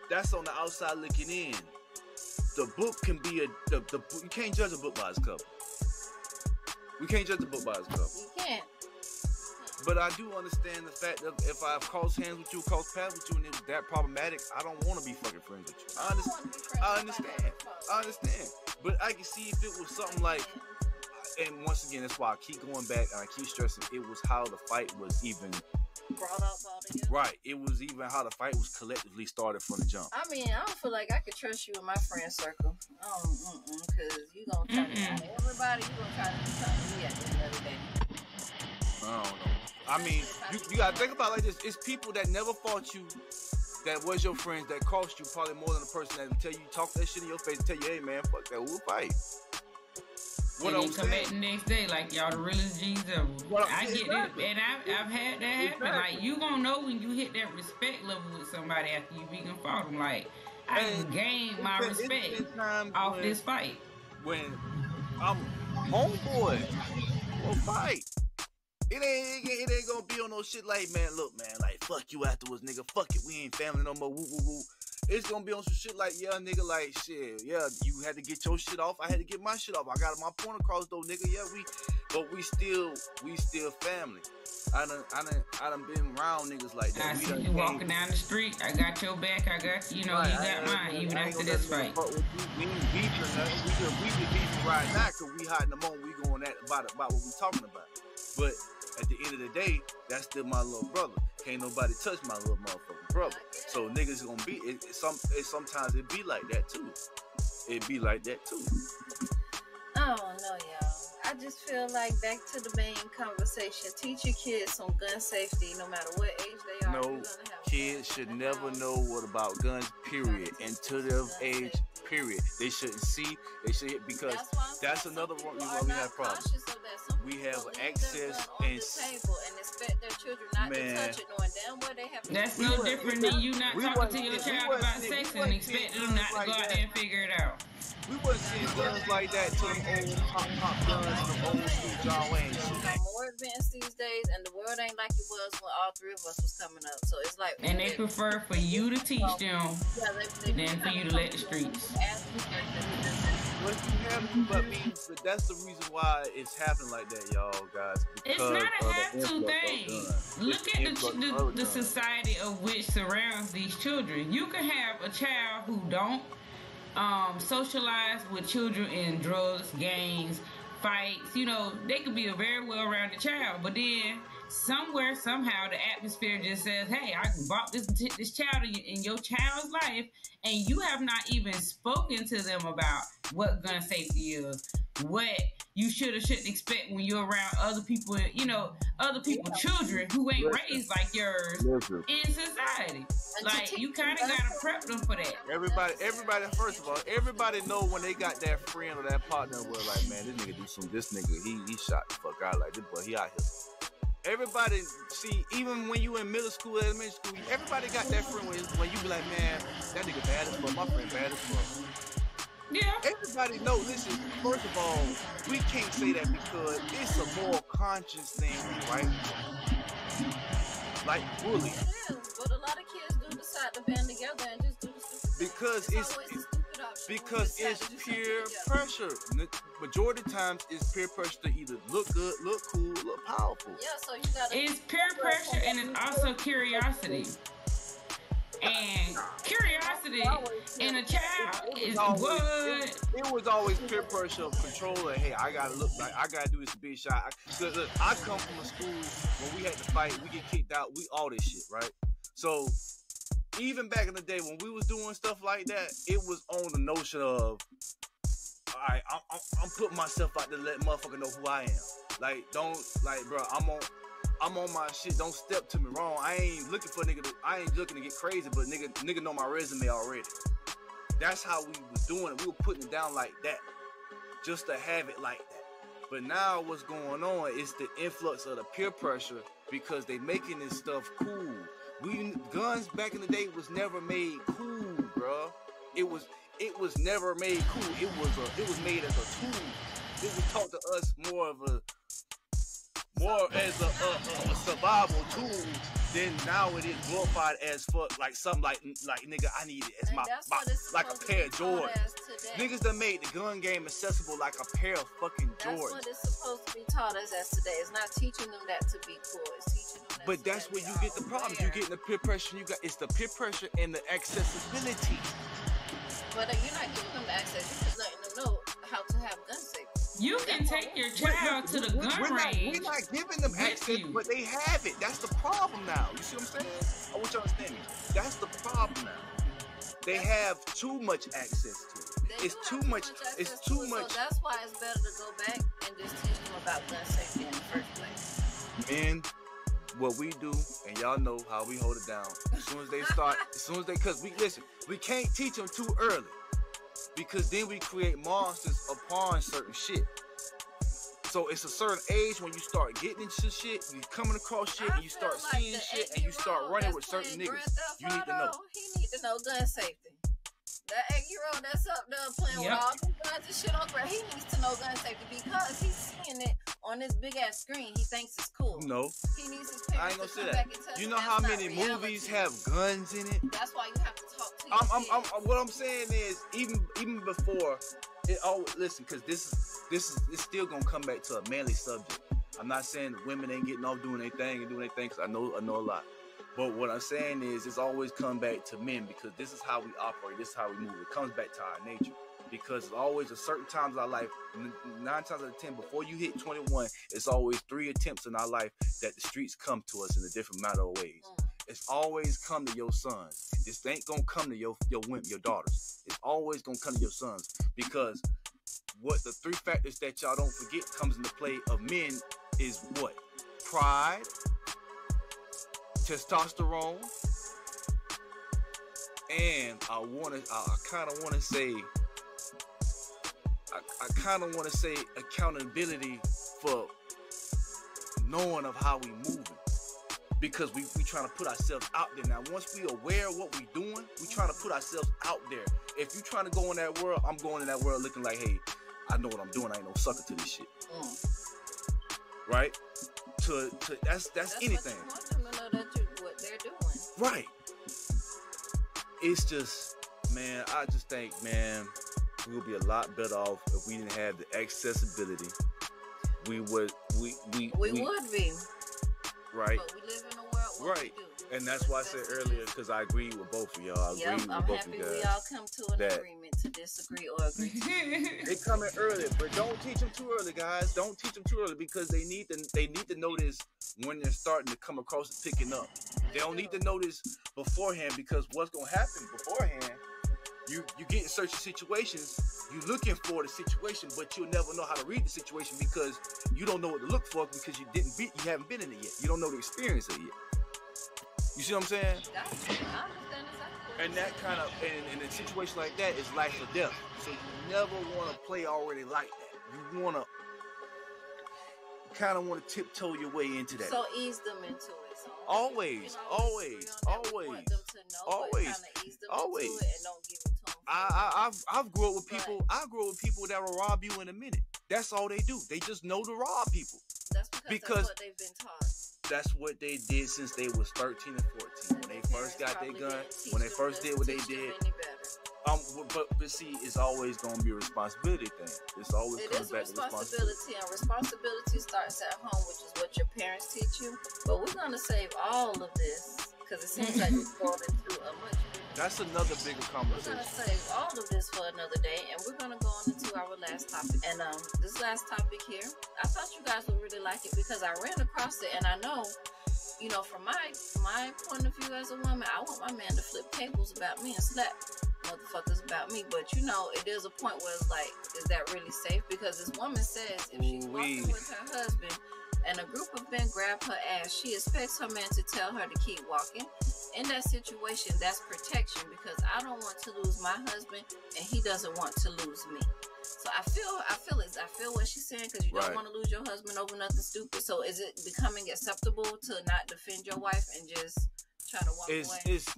that's on the outside looking in. The book can be you can't judge a book by its cover. We can't judge a book by its cover. You can't. But I do understand the fact that if I've crossed hands with you, crossed paths with you, and it was that problematic, I don't want to be fucking friends with you. I understand. But I can see if it was something like, and once again, that's why I keep going back and I keep stressing, it was how the fight was even brought up all together. Right. It was even how the fight was collectively started from the jump. I mean, I don't feel like I could trust you in my friend circle. Because you gonna try to find everybody. You gonna try to do something to me at the end of the day. I don't know. I mean, you gotta think about it like this. It's people that never fought you, that was your friends, that cost you probably more than the person that tell you, talk that shit in your face and tell you, hey man, fuck that, we'll fight. What and then come back the next day like y'all the realest G's ever. I get it, and I've had that happen. Like, you gonna know when you hit that respect level with somebody after you beat them fought them. Like, I gained my respect off this fight. When I'm homeboy, we'll fight. It ain't gonna be on no shit like, man, look, man, like, fuck you afterwards, nigga. Fuck it, we ain't family no more. Woo, woo, woo. It's gonna be on some shit like, yeah, nigga, like shit, yeah, you had to get your shit off. I had to get my shit off. I got my point across though, nigga. Yeah, we still family. I done been around niggas like that. I see you walking down the street. I got your back. I got, you know, you got mine. Even after this fight. We ain't beefing nothing. We just beefing right now because we hiding the moment we going at about what we talking about. But at the end of the day, that's still my little brother. Can't nobody touch my little motherfucking brother. So niggas gonna be sometimes it be like that too. It be like that too. I don't know, y'all. I just feel like back to the main conversation. Teach your kids some gun safety, no matter what age they are. No, kids should never know what about guns. Period. Until their age. Period. They shouldn't see. They should hit because that's another one why we have problems. We have access and table and expect their children not to touch it, knowing damn well they have. That's no different than you not talking to your child about sex and expecting them not to go out there and figure it out. We wasn't seeing guns like that to them old pop guns and them old school John Wayne shit. More advanced these days, and the world ain't like it was when all three of us was coming up. So it's like, and they prefer for you to teach them than for you to let the streets. But that's the reason why it's happening like that, y'all, guys. It's not a have-to thing. Look at the society of which surrounds these children. You can have a child who don't socialize with children in drugs, gangs, fights. You know, they could be a very well-rounded child, but then somewhere, somehow, the atmosphere just says, hey, I brought this child in your child's life, and you have not even spoken to them about what gun safety is, what you should or shouldn't expect when you're around other people, you know, other people's children who ain't raised like yours in society. Like, you kind of got to prep them for that. Everybody, first of all, everybody know when they got that friend or that partner where, like, man, this nigga do some, this nigga, he shot the fuck out like this, but he out here. Everybody, see, even when you in middle school, elementary school, everybody got that friend when you be like, man, that nigga bad as fuck, my friend bad as fuck. Yeah. Everybody know, listen, first of all, we can't say that because it's a more conscious thing, right? Like, really. It is, but a lot of kids do decide to band together and just do the stupid because it's peer pressure. Majority of times it's peer pressure to either look good, look cool, look powerful. Yeah, so you gotta. It's peer pressure and it's also curiosity. And curiosity in a child is what? It was always peer pressure of control. And, hey, I gotta look like I gotta do this big shot. Cause look, I come from a school when we had to fight, we get kicked out, we all this shit, right? So even back in the day when we was doing stuff like that, it was on the notion of, all right, I'm putting myself out to let motherfucker know who I am. Like, don't, like, bro, I'm on my shit. Don't step to me wrong. I ain't looking for I ain't looking to get crazy, but nigga know my resume already. That's how we was doing it. We were putting it down like that, just to have it like that. But now what's going on is the influx of the peer pressure because they making this stuff cool. Guns back in the day was never made cool, bro. It was never made cool. It was made as a tool. It was taught to us more as a survival tool than now it is glorified as fuck, like something like nigga, I need it as my like a pair of Jordans. Niggas done made the gun game accessible like a pair of fucking Jordans. That's what it's supposed to be taught us as today. It's not teaching them that to be cool. It's teaching them that. But that's where you get the problem. You getting the peer pressure. It's the peer pressure and the accessibility. But you're not giving them the access. You're just letting them know how to have gun safety. You can take your child to the gun range. We're not giving them access, but they have it. That's the problem now. You see what I'm saying? I want you to understand me. That's the problem now. They have too much access to it. It's too much. It's too much. So that's why it's better to go back and just teach them about gun safety in the first place. Men, what we do, and y'all know how we hold it down. As soon as they, because we can't teach them too early. Because then we create monsters upon certain shit. So it's a certain age when you start getting into shit, you coming across shit, and you start seeing shit, and you start running with certain niggas. You need to know. He need to know gun safety. That 8-year-old that's up there playing with all the guns and shit on ground, he needs to know gun safety because he's seeing it on this big ass screen, he thinks it's cool. No. He needs his parents I ain't gonna to say come that. back and tell You him know that's how not many reality. movies have guns in it? That's why you have to talk to your kids. What I'm saying is, even before it all, listen, because this is it's still gonna come back to a manly subject. I'm not saying that women ain't getting off doing their thing and doing their thing, because I know a lot. But what I'm saying is, it's always come back to men, because this is how we operate. This is how we move. It comes back to our nature. Because it's always a certain times in our life, 9 times out of 10, before you hit 21, it's always 3 attempts in our life that the streets come to us in a different matter of ways. It's always come to your sons. This ain't gonna come to your women, your daughters. It's always gonna come to your sons, because what the 3 factors that y'all don't forget comes into play of men is what? Pride, testosterone, and I kind of want to say accountability for knowing of how we moving, because we trying to put ourselves out there. Now, once we aware of what we doing, we trying to put ourselves out there. If you trying to go in that world, I'm going in that world looking like, hey, I know what I'm doing. I ain't no sucker to this shit. Right? That's anything. What you want them to know that what they're doing. Right. It's just, man, I just think, man, we would be a lot better off if we didn't have the accessibility. We would be. Right. But we live in a world where Right. we do. And that's why I said earlier, because I agree with both of y'all. I agree with I'm both happy of you guys. we all come to an that- agreement to disagree or agree to. They coming early, but don't teach them too early, guys. Don't teach them too early, because they need to notice when they're starting to come across and picking up. They don't need to notice beforehand, because what's gonna happen beforehand, you get in certain situations, you looking for the situation, but you'll never know how to read the situation, because you don't know what to look for, because you haven't been in it yet. You don't know the experience of it yet. You see what I'm saying? I understand exactly. And that kind of, in a situation like that, is life or death. So you never want to play already like that. You want to kind of want to tiptoe your way into that. So ease them into it. So Always. want them to know, but kind of ease them into it and don't give it to them. I've grew up with people. I grew up with people that will rob you in a minute. That's all they do. They just know to rob people. That's because that's what they've been taught. That's what they did since they was 13 and 14. When they first got their gun, when they first did what they did. But see, it's always gonna be a responsibility thing. It's always comes back to responsibility. And responsibility starts at home, which is what your parents teach you. But we're gonna save all of this, because it seems like we're going into a much bigger. That's another bigger conversation. We're gonna save all of this for another day, and we're gonna go on into our last topic. And this last topic here, I thought you guys would really like it, because I ran across it, and I know, you know, from my point of view as a woman, I want my man to flip tables about me and slap motherfuckers about me. But you know, it is a point where it's like, is that really safe? Because this woman says if she's walking with her husband and a group of men grab her ass, she expects her man to tell her to keep walking. In that situation, that's protection, because I don't want to lose my husband and he doesn't want to lose me. So I feel what she's saying, because you don't want to lose your husband over nothing stupid. So is it becoming acceptable to not defend your wife and just try to walk away? It's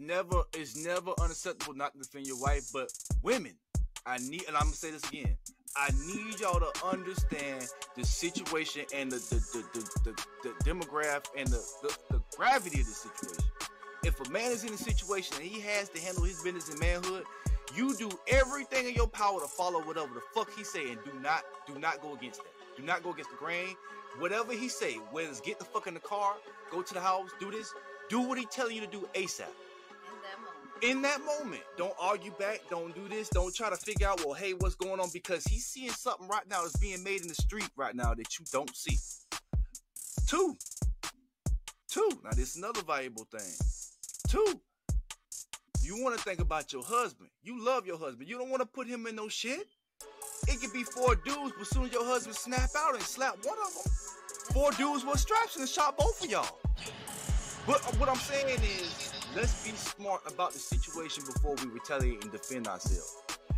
never unacceptable not to defend your wife. But women, and I'm gonna say this again, I need y'all to understand the situation and the demographic and the gravity of the situation. If a man is in a situation and he has to handle his business in manhood, you do everything in your power to follow whatever the fuck he say, and do not go against that. Do not go against the grain. Whatever he say, whether it's get the fuck in the car, go to the house, do this, do what he telling you to do ASAP. In that moment, don't argue back. Don't do this. Don't try to figure out, well, hey, what's going on? Because he's seeing something right now that's being made in the street right now that you don't see. Two. Now, this is another valuable thing. Two. You want to think about your husband. You love your husband. You don't want to put him in no shit. It could be 4 dudes, but soon as your husband snap out and slap one of them, 4 dudes with straps and shot both of y'all. But what I'm saying is, let's be smart about the situation before we retaliate and defend ourselves.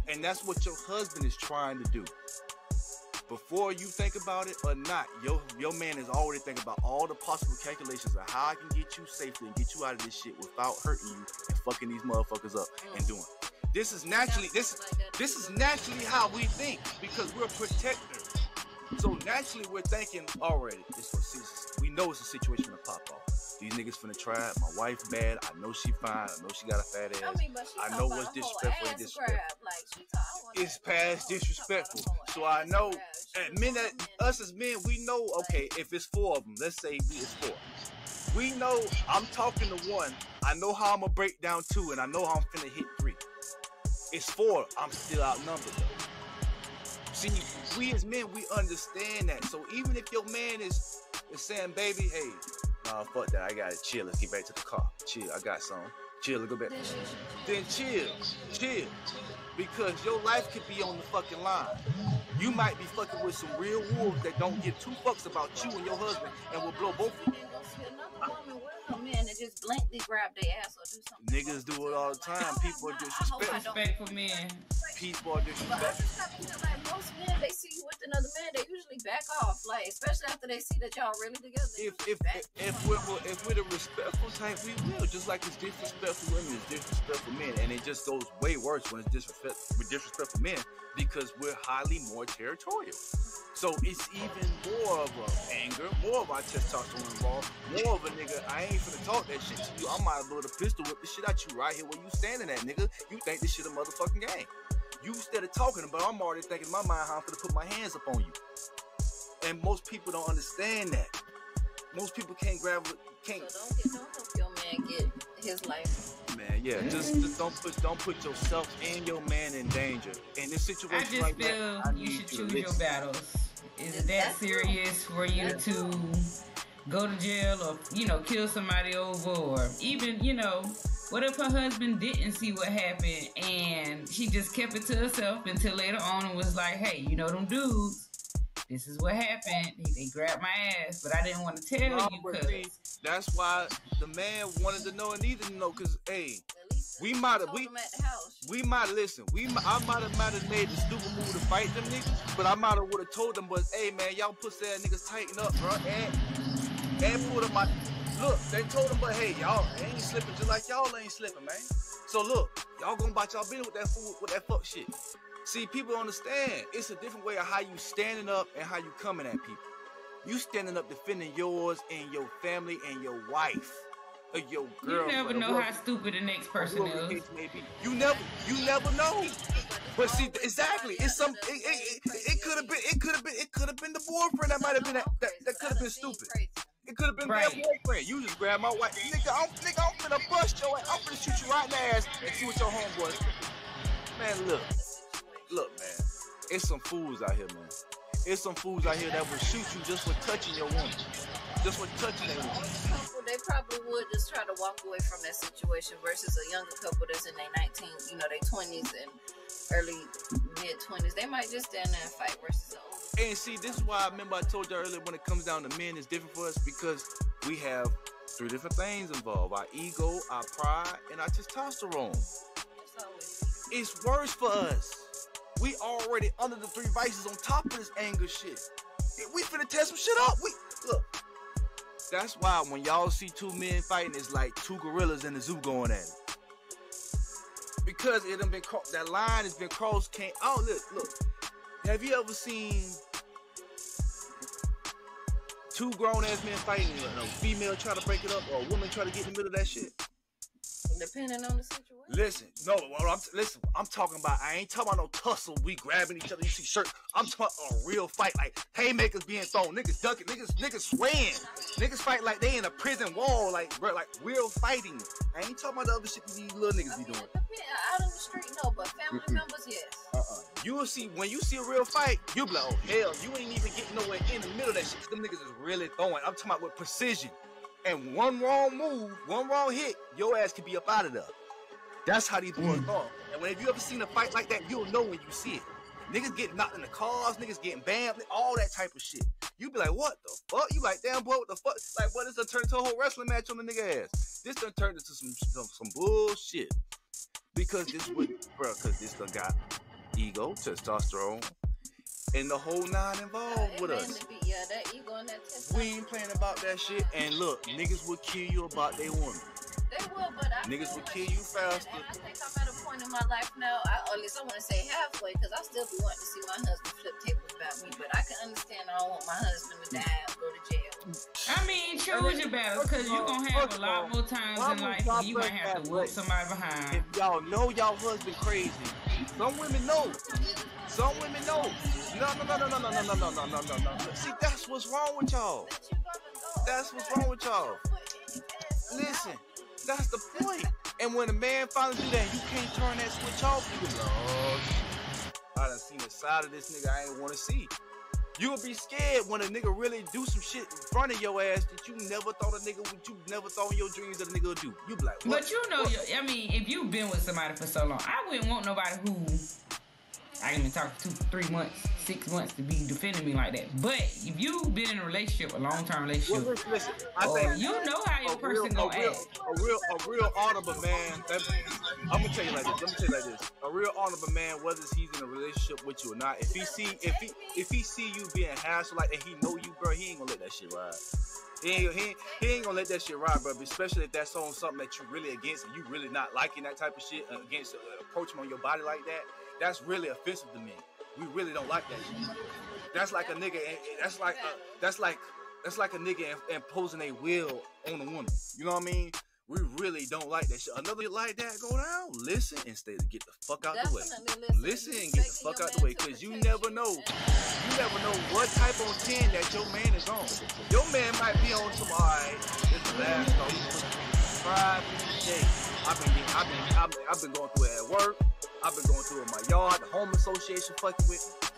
And that's what your husband is trying to do. Before you think about it or not, your man is already thinking about all the possible calculations of how I can get you safely and get you out of this shit without hurting you and fucking these motherfuckers up and doing it. This is naturally how we think, because we're protectors. So naturally, we're thinking already. We know it's a situation to pop off. These niggas finna try it. My wife bad. I know she fine. I know she got a fat ass. I know what's disrespectful and disrespectful. It's past disrespectful. So I know, us as men, we know. Okay, if it's 4 of them, let's say it's 4. We know. I'm talking to 1. I know how I'm gonna break down 2, and I know how I'm finna hit 3. It's 4. I'm still outnumbered though. See, we as men, we understand that. So even if your man is saying, baby, hey, nah, fuck that, I gotta chill. Let's get back to the car. Chill, I got some. Chill, let's go back. Then chill. Because your life could be on the fucking line. You might be fucking with some real wolves that don't give 2 fucks about you and your husband and will blow both of you. Man that just blankly grab their ass or do something. Niggas do it all the time. People are disrespectful. Disrespectful men. People are disrespectful. Like most men, they see you with another man, they usually back off. Like, especially after they see that y'all really together. If we're the respectful type, we will. Just like it's disrespectful women, it's disrespectful men, and it just goes way worse when it's disrespectful men because we're highly more territorial. So it's even more of a anger, more of our testosterone involved, more of a nigga, I ain't finna talk that shit to you. I might as well the pistol whip the shit out you right here where you standing at, nigga. You think this shit a motherfucking game. You instead of talking, but I'm already thinking in my mind how I'm finna put my hands up on you. And most people don't understand that. Most people can't. So don't help your man get his life. Man, yeah, just don't put yourself and your man in danger. In this situation like that, I just feel you should choose your battles. Is it that serious for you to go to jail or, kill somebody over, or even, what if her husband didn't see what happened and she just kept it to herself until later on and was like, hey, them dudes, this is what happened. They grabbed my ass, but I didn't want to tell you because... That's why the man wanted to know and needed to know, because, hey, I might have made the stupid move to fight them niggas, but I might have would have told them, but hey man, y'all pussy ass niggas tighten up, bro, and put them my look. They told them, but hey, y'all ain't slipping just like y'all ain't slipping, man. So look, y'all gonna bite y'all business with that fool, with that fuck shit. See, people understand it's a different way of how you standing up and how you coming at people. You standing up defending yours and your family and your wife. Or your girl. You never know how stupid the next person is. You never know. But see, exactly, it's some. It could have been the boyfriend that might have been that could have been stupid. It could have been their boyfriend. You just grab my wife, nigga. I'm finna bust your ass. I'm finna shoot you right in the ass and see what your homeboy. Man, look, man. It's some fools out here, man. It's some fools out here that will shoot you just for touching your woman. Just for touching their woman. They probably would just try to walk away from that situation versus a younger couple that's in their 19s, their 20s and early mid-20s. They might just stand there and fight versus the older. And see, this is why I remember I told you earlier when it comes down to men, it's different for us because we have 3 different things involved. Our ego, our pride, and our testosterone. It's worse for us. We already under the 3 vices on top of this anger shit. We finna tear some shit up. Look. That's why when y'all see 2 men fighting, it's like 2 gorillas in the zoo going at it. Because it done been that line has been crossed. Look. Have you ever seen 2 grown ass men fighting and a female try to break it up or a woman try to get in the middle of that shit? Depending on the situation. Listen, I'm talking about, I ain't talking about no tussle, we grabbing each other, you see shirt. I'm talking about a real fight, like haymakers being thrown, niggas ducking, niggas swaying. Niggas fight like they in a prison wall, like, bro, like real fighting. I ain't talking about the other shit these little niggas be doing. Out in the street, no, but family members, yes. You will see, when you see a real fight, you'll be like, oh hell, you ain't even getting nowhere in the middle of that shit, 'cause them niggas is really throwing. I'm talking about with precision. And one wrong move, one wrong hit, your ass can be up out of there. That's how these boys are. And if you ever seen a fight like that, you'll know when you see it. Niggas getting knocked in the cars, niggas getting bammed, all that type of shit. You be like, what the fuck? You like, damn boy, what the fuck? Like, what, this done turned into a whole wrestling match on the nigga ass. This done turned into some bullshit. Because this done got ego, testosterone, and the whole 9 involved with us. Yeah, that ego and that testosterone. We ain't playing about that shit. And look, niggas will kill you about their woman. They will, but niggas will kill you faster. And I think I'm at a point point in my life now, or at least I want to say halfway, because I still be wanting to see my husband flip tables about me. But I can understand I don't want my husband to die or go to jail. I mean, choose your battles, because you're going to have a lot more times in life where you might have to whoop somebody behind. If y'all know y'all husband crazy, some women know. Some women know. No. See, that's what's wrong with y'all. That's what's wrong with y'all. Listen, that's the point. And when a man finally do that, you can't turn that switch off. You go, oh, I done seen the side of this nigga I ain't want to see. You would be scared when a nigga really do some shit in front of your ass that you never thought a nigga would, you never thought in your dreams that a nigga would do. You be like, what? But you know, I mean, if you've been with somebody for so long, I wouldn't want nobody who I ain't even talked 2, 3 months, 6 months to be defending me like that. But if you've been in a relationship, a long-term relationship, listen, I think you know how your person gonna act. A real honorable man. I'm gonna tell you like this. A real honorable man, whether he's in a relationship with you or not, if he see you being hassled like, and he know you, bro, he ain't gonna let that shit ride. He ain't gonna let that shit ride, bro. Especially if that's on something that you really against and you really not liking that type of shit against approach him on your body like that. That's really offensive to me. We really don't like that shit. That's like a nigga. That's like a nigga imposing a will on a woman. You know what I mean? We really don't like that shit. Another like that go down. Listen and stay to get the fuck out the way. Listen and get the fuck out the way, cause you never know. You never know what type of 10 that your man is on. Your man might be on some alright. It's the last no. Friday day. I've been going through it at work. I've been going through it in my yard. The home association fucking with me.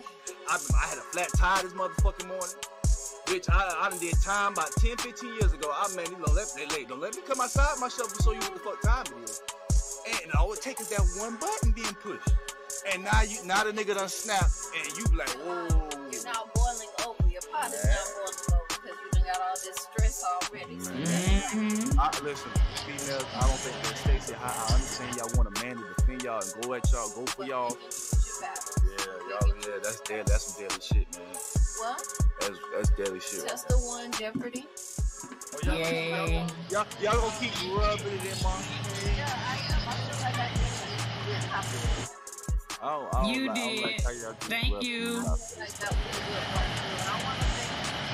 I had a flat tire this motherfucking morning. Bitch, I done did time about 10, 15 years ago. Don't let me come outside myself to show you what the fuck time it is. And all it takes is that one button being pushed. And now the nigga done snapped, and you be like, whoa. You're not boiling over. Your pot is not boiling over because you done got all this stress already. So listen, females, I don't think that Stacey, I understand y'all want a man to defend y'all and go at y'all, go for y'all. Yeah, that's dead. That's some deadly shit, man. What? That's deadly shit. That's the one, Jeopardy. Oh, y'all gonna keep rubbing it in, mom? Yeah, I am. I feel like I did. You did. Thank you. Like that was a good one. I want to thank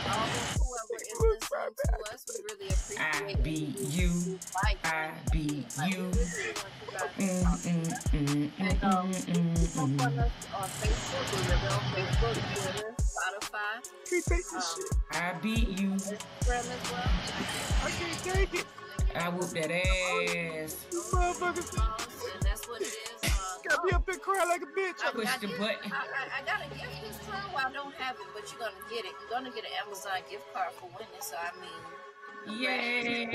all whoever is listening to us. We really appreciate it. I be you. I be you. And keep up on us on Facebook. We're on Facebook, Twitter, Spotify. I beat you. Instagram as well. I can't take it. I whoop that ass. And that's what it is. Got me up and crying like a bitch. I push the button. I got a gift this time. Well, I don't have it, but you're gonna get it. You're gonna get an Amazon gift card for winning. So I mean, yay!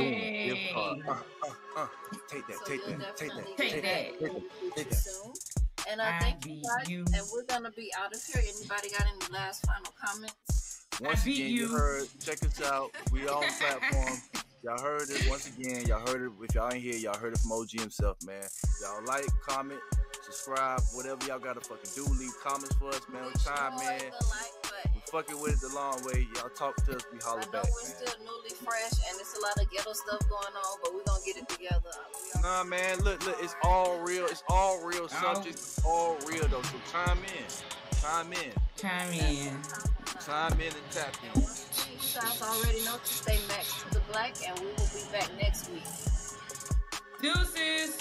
Take that. Take that. Soon. And thank you guys. And we're gonna be out of here. Anybody got any last final comments? Once again, you heard. Check us out. We on the platform. Y'all heard it once again. Y'all heard it. If y'all ain't here, y'all heard it from OG himself, man. Y'all like, comment, subscribe, whatever y'all gotta fucking do. Leave comments for us, man. Time, man. We fucking with it the long way. Y'all talk to us, we holler back, man. We're still newly fresh, and it's a lot of ghetto stuff going on, but we're gonna get it together. Nah, man. Look. It's all real. It's all real subjects. It's all real though. So chime in and tap in. You guys already know to stay back to the black, and we will be back next week. Deuces.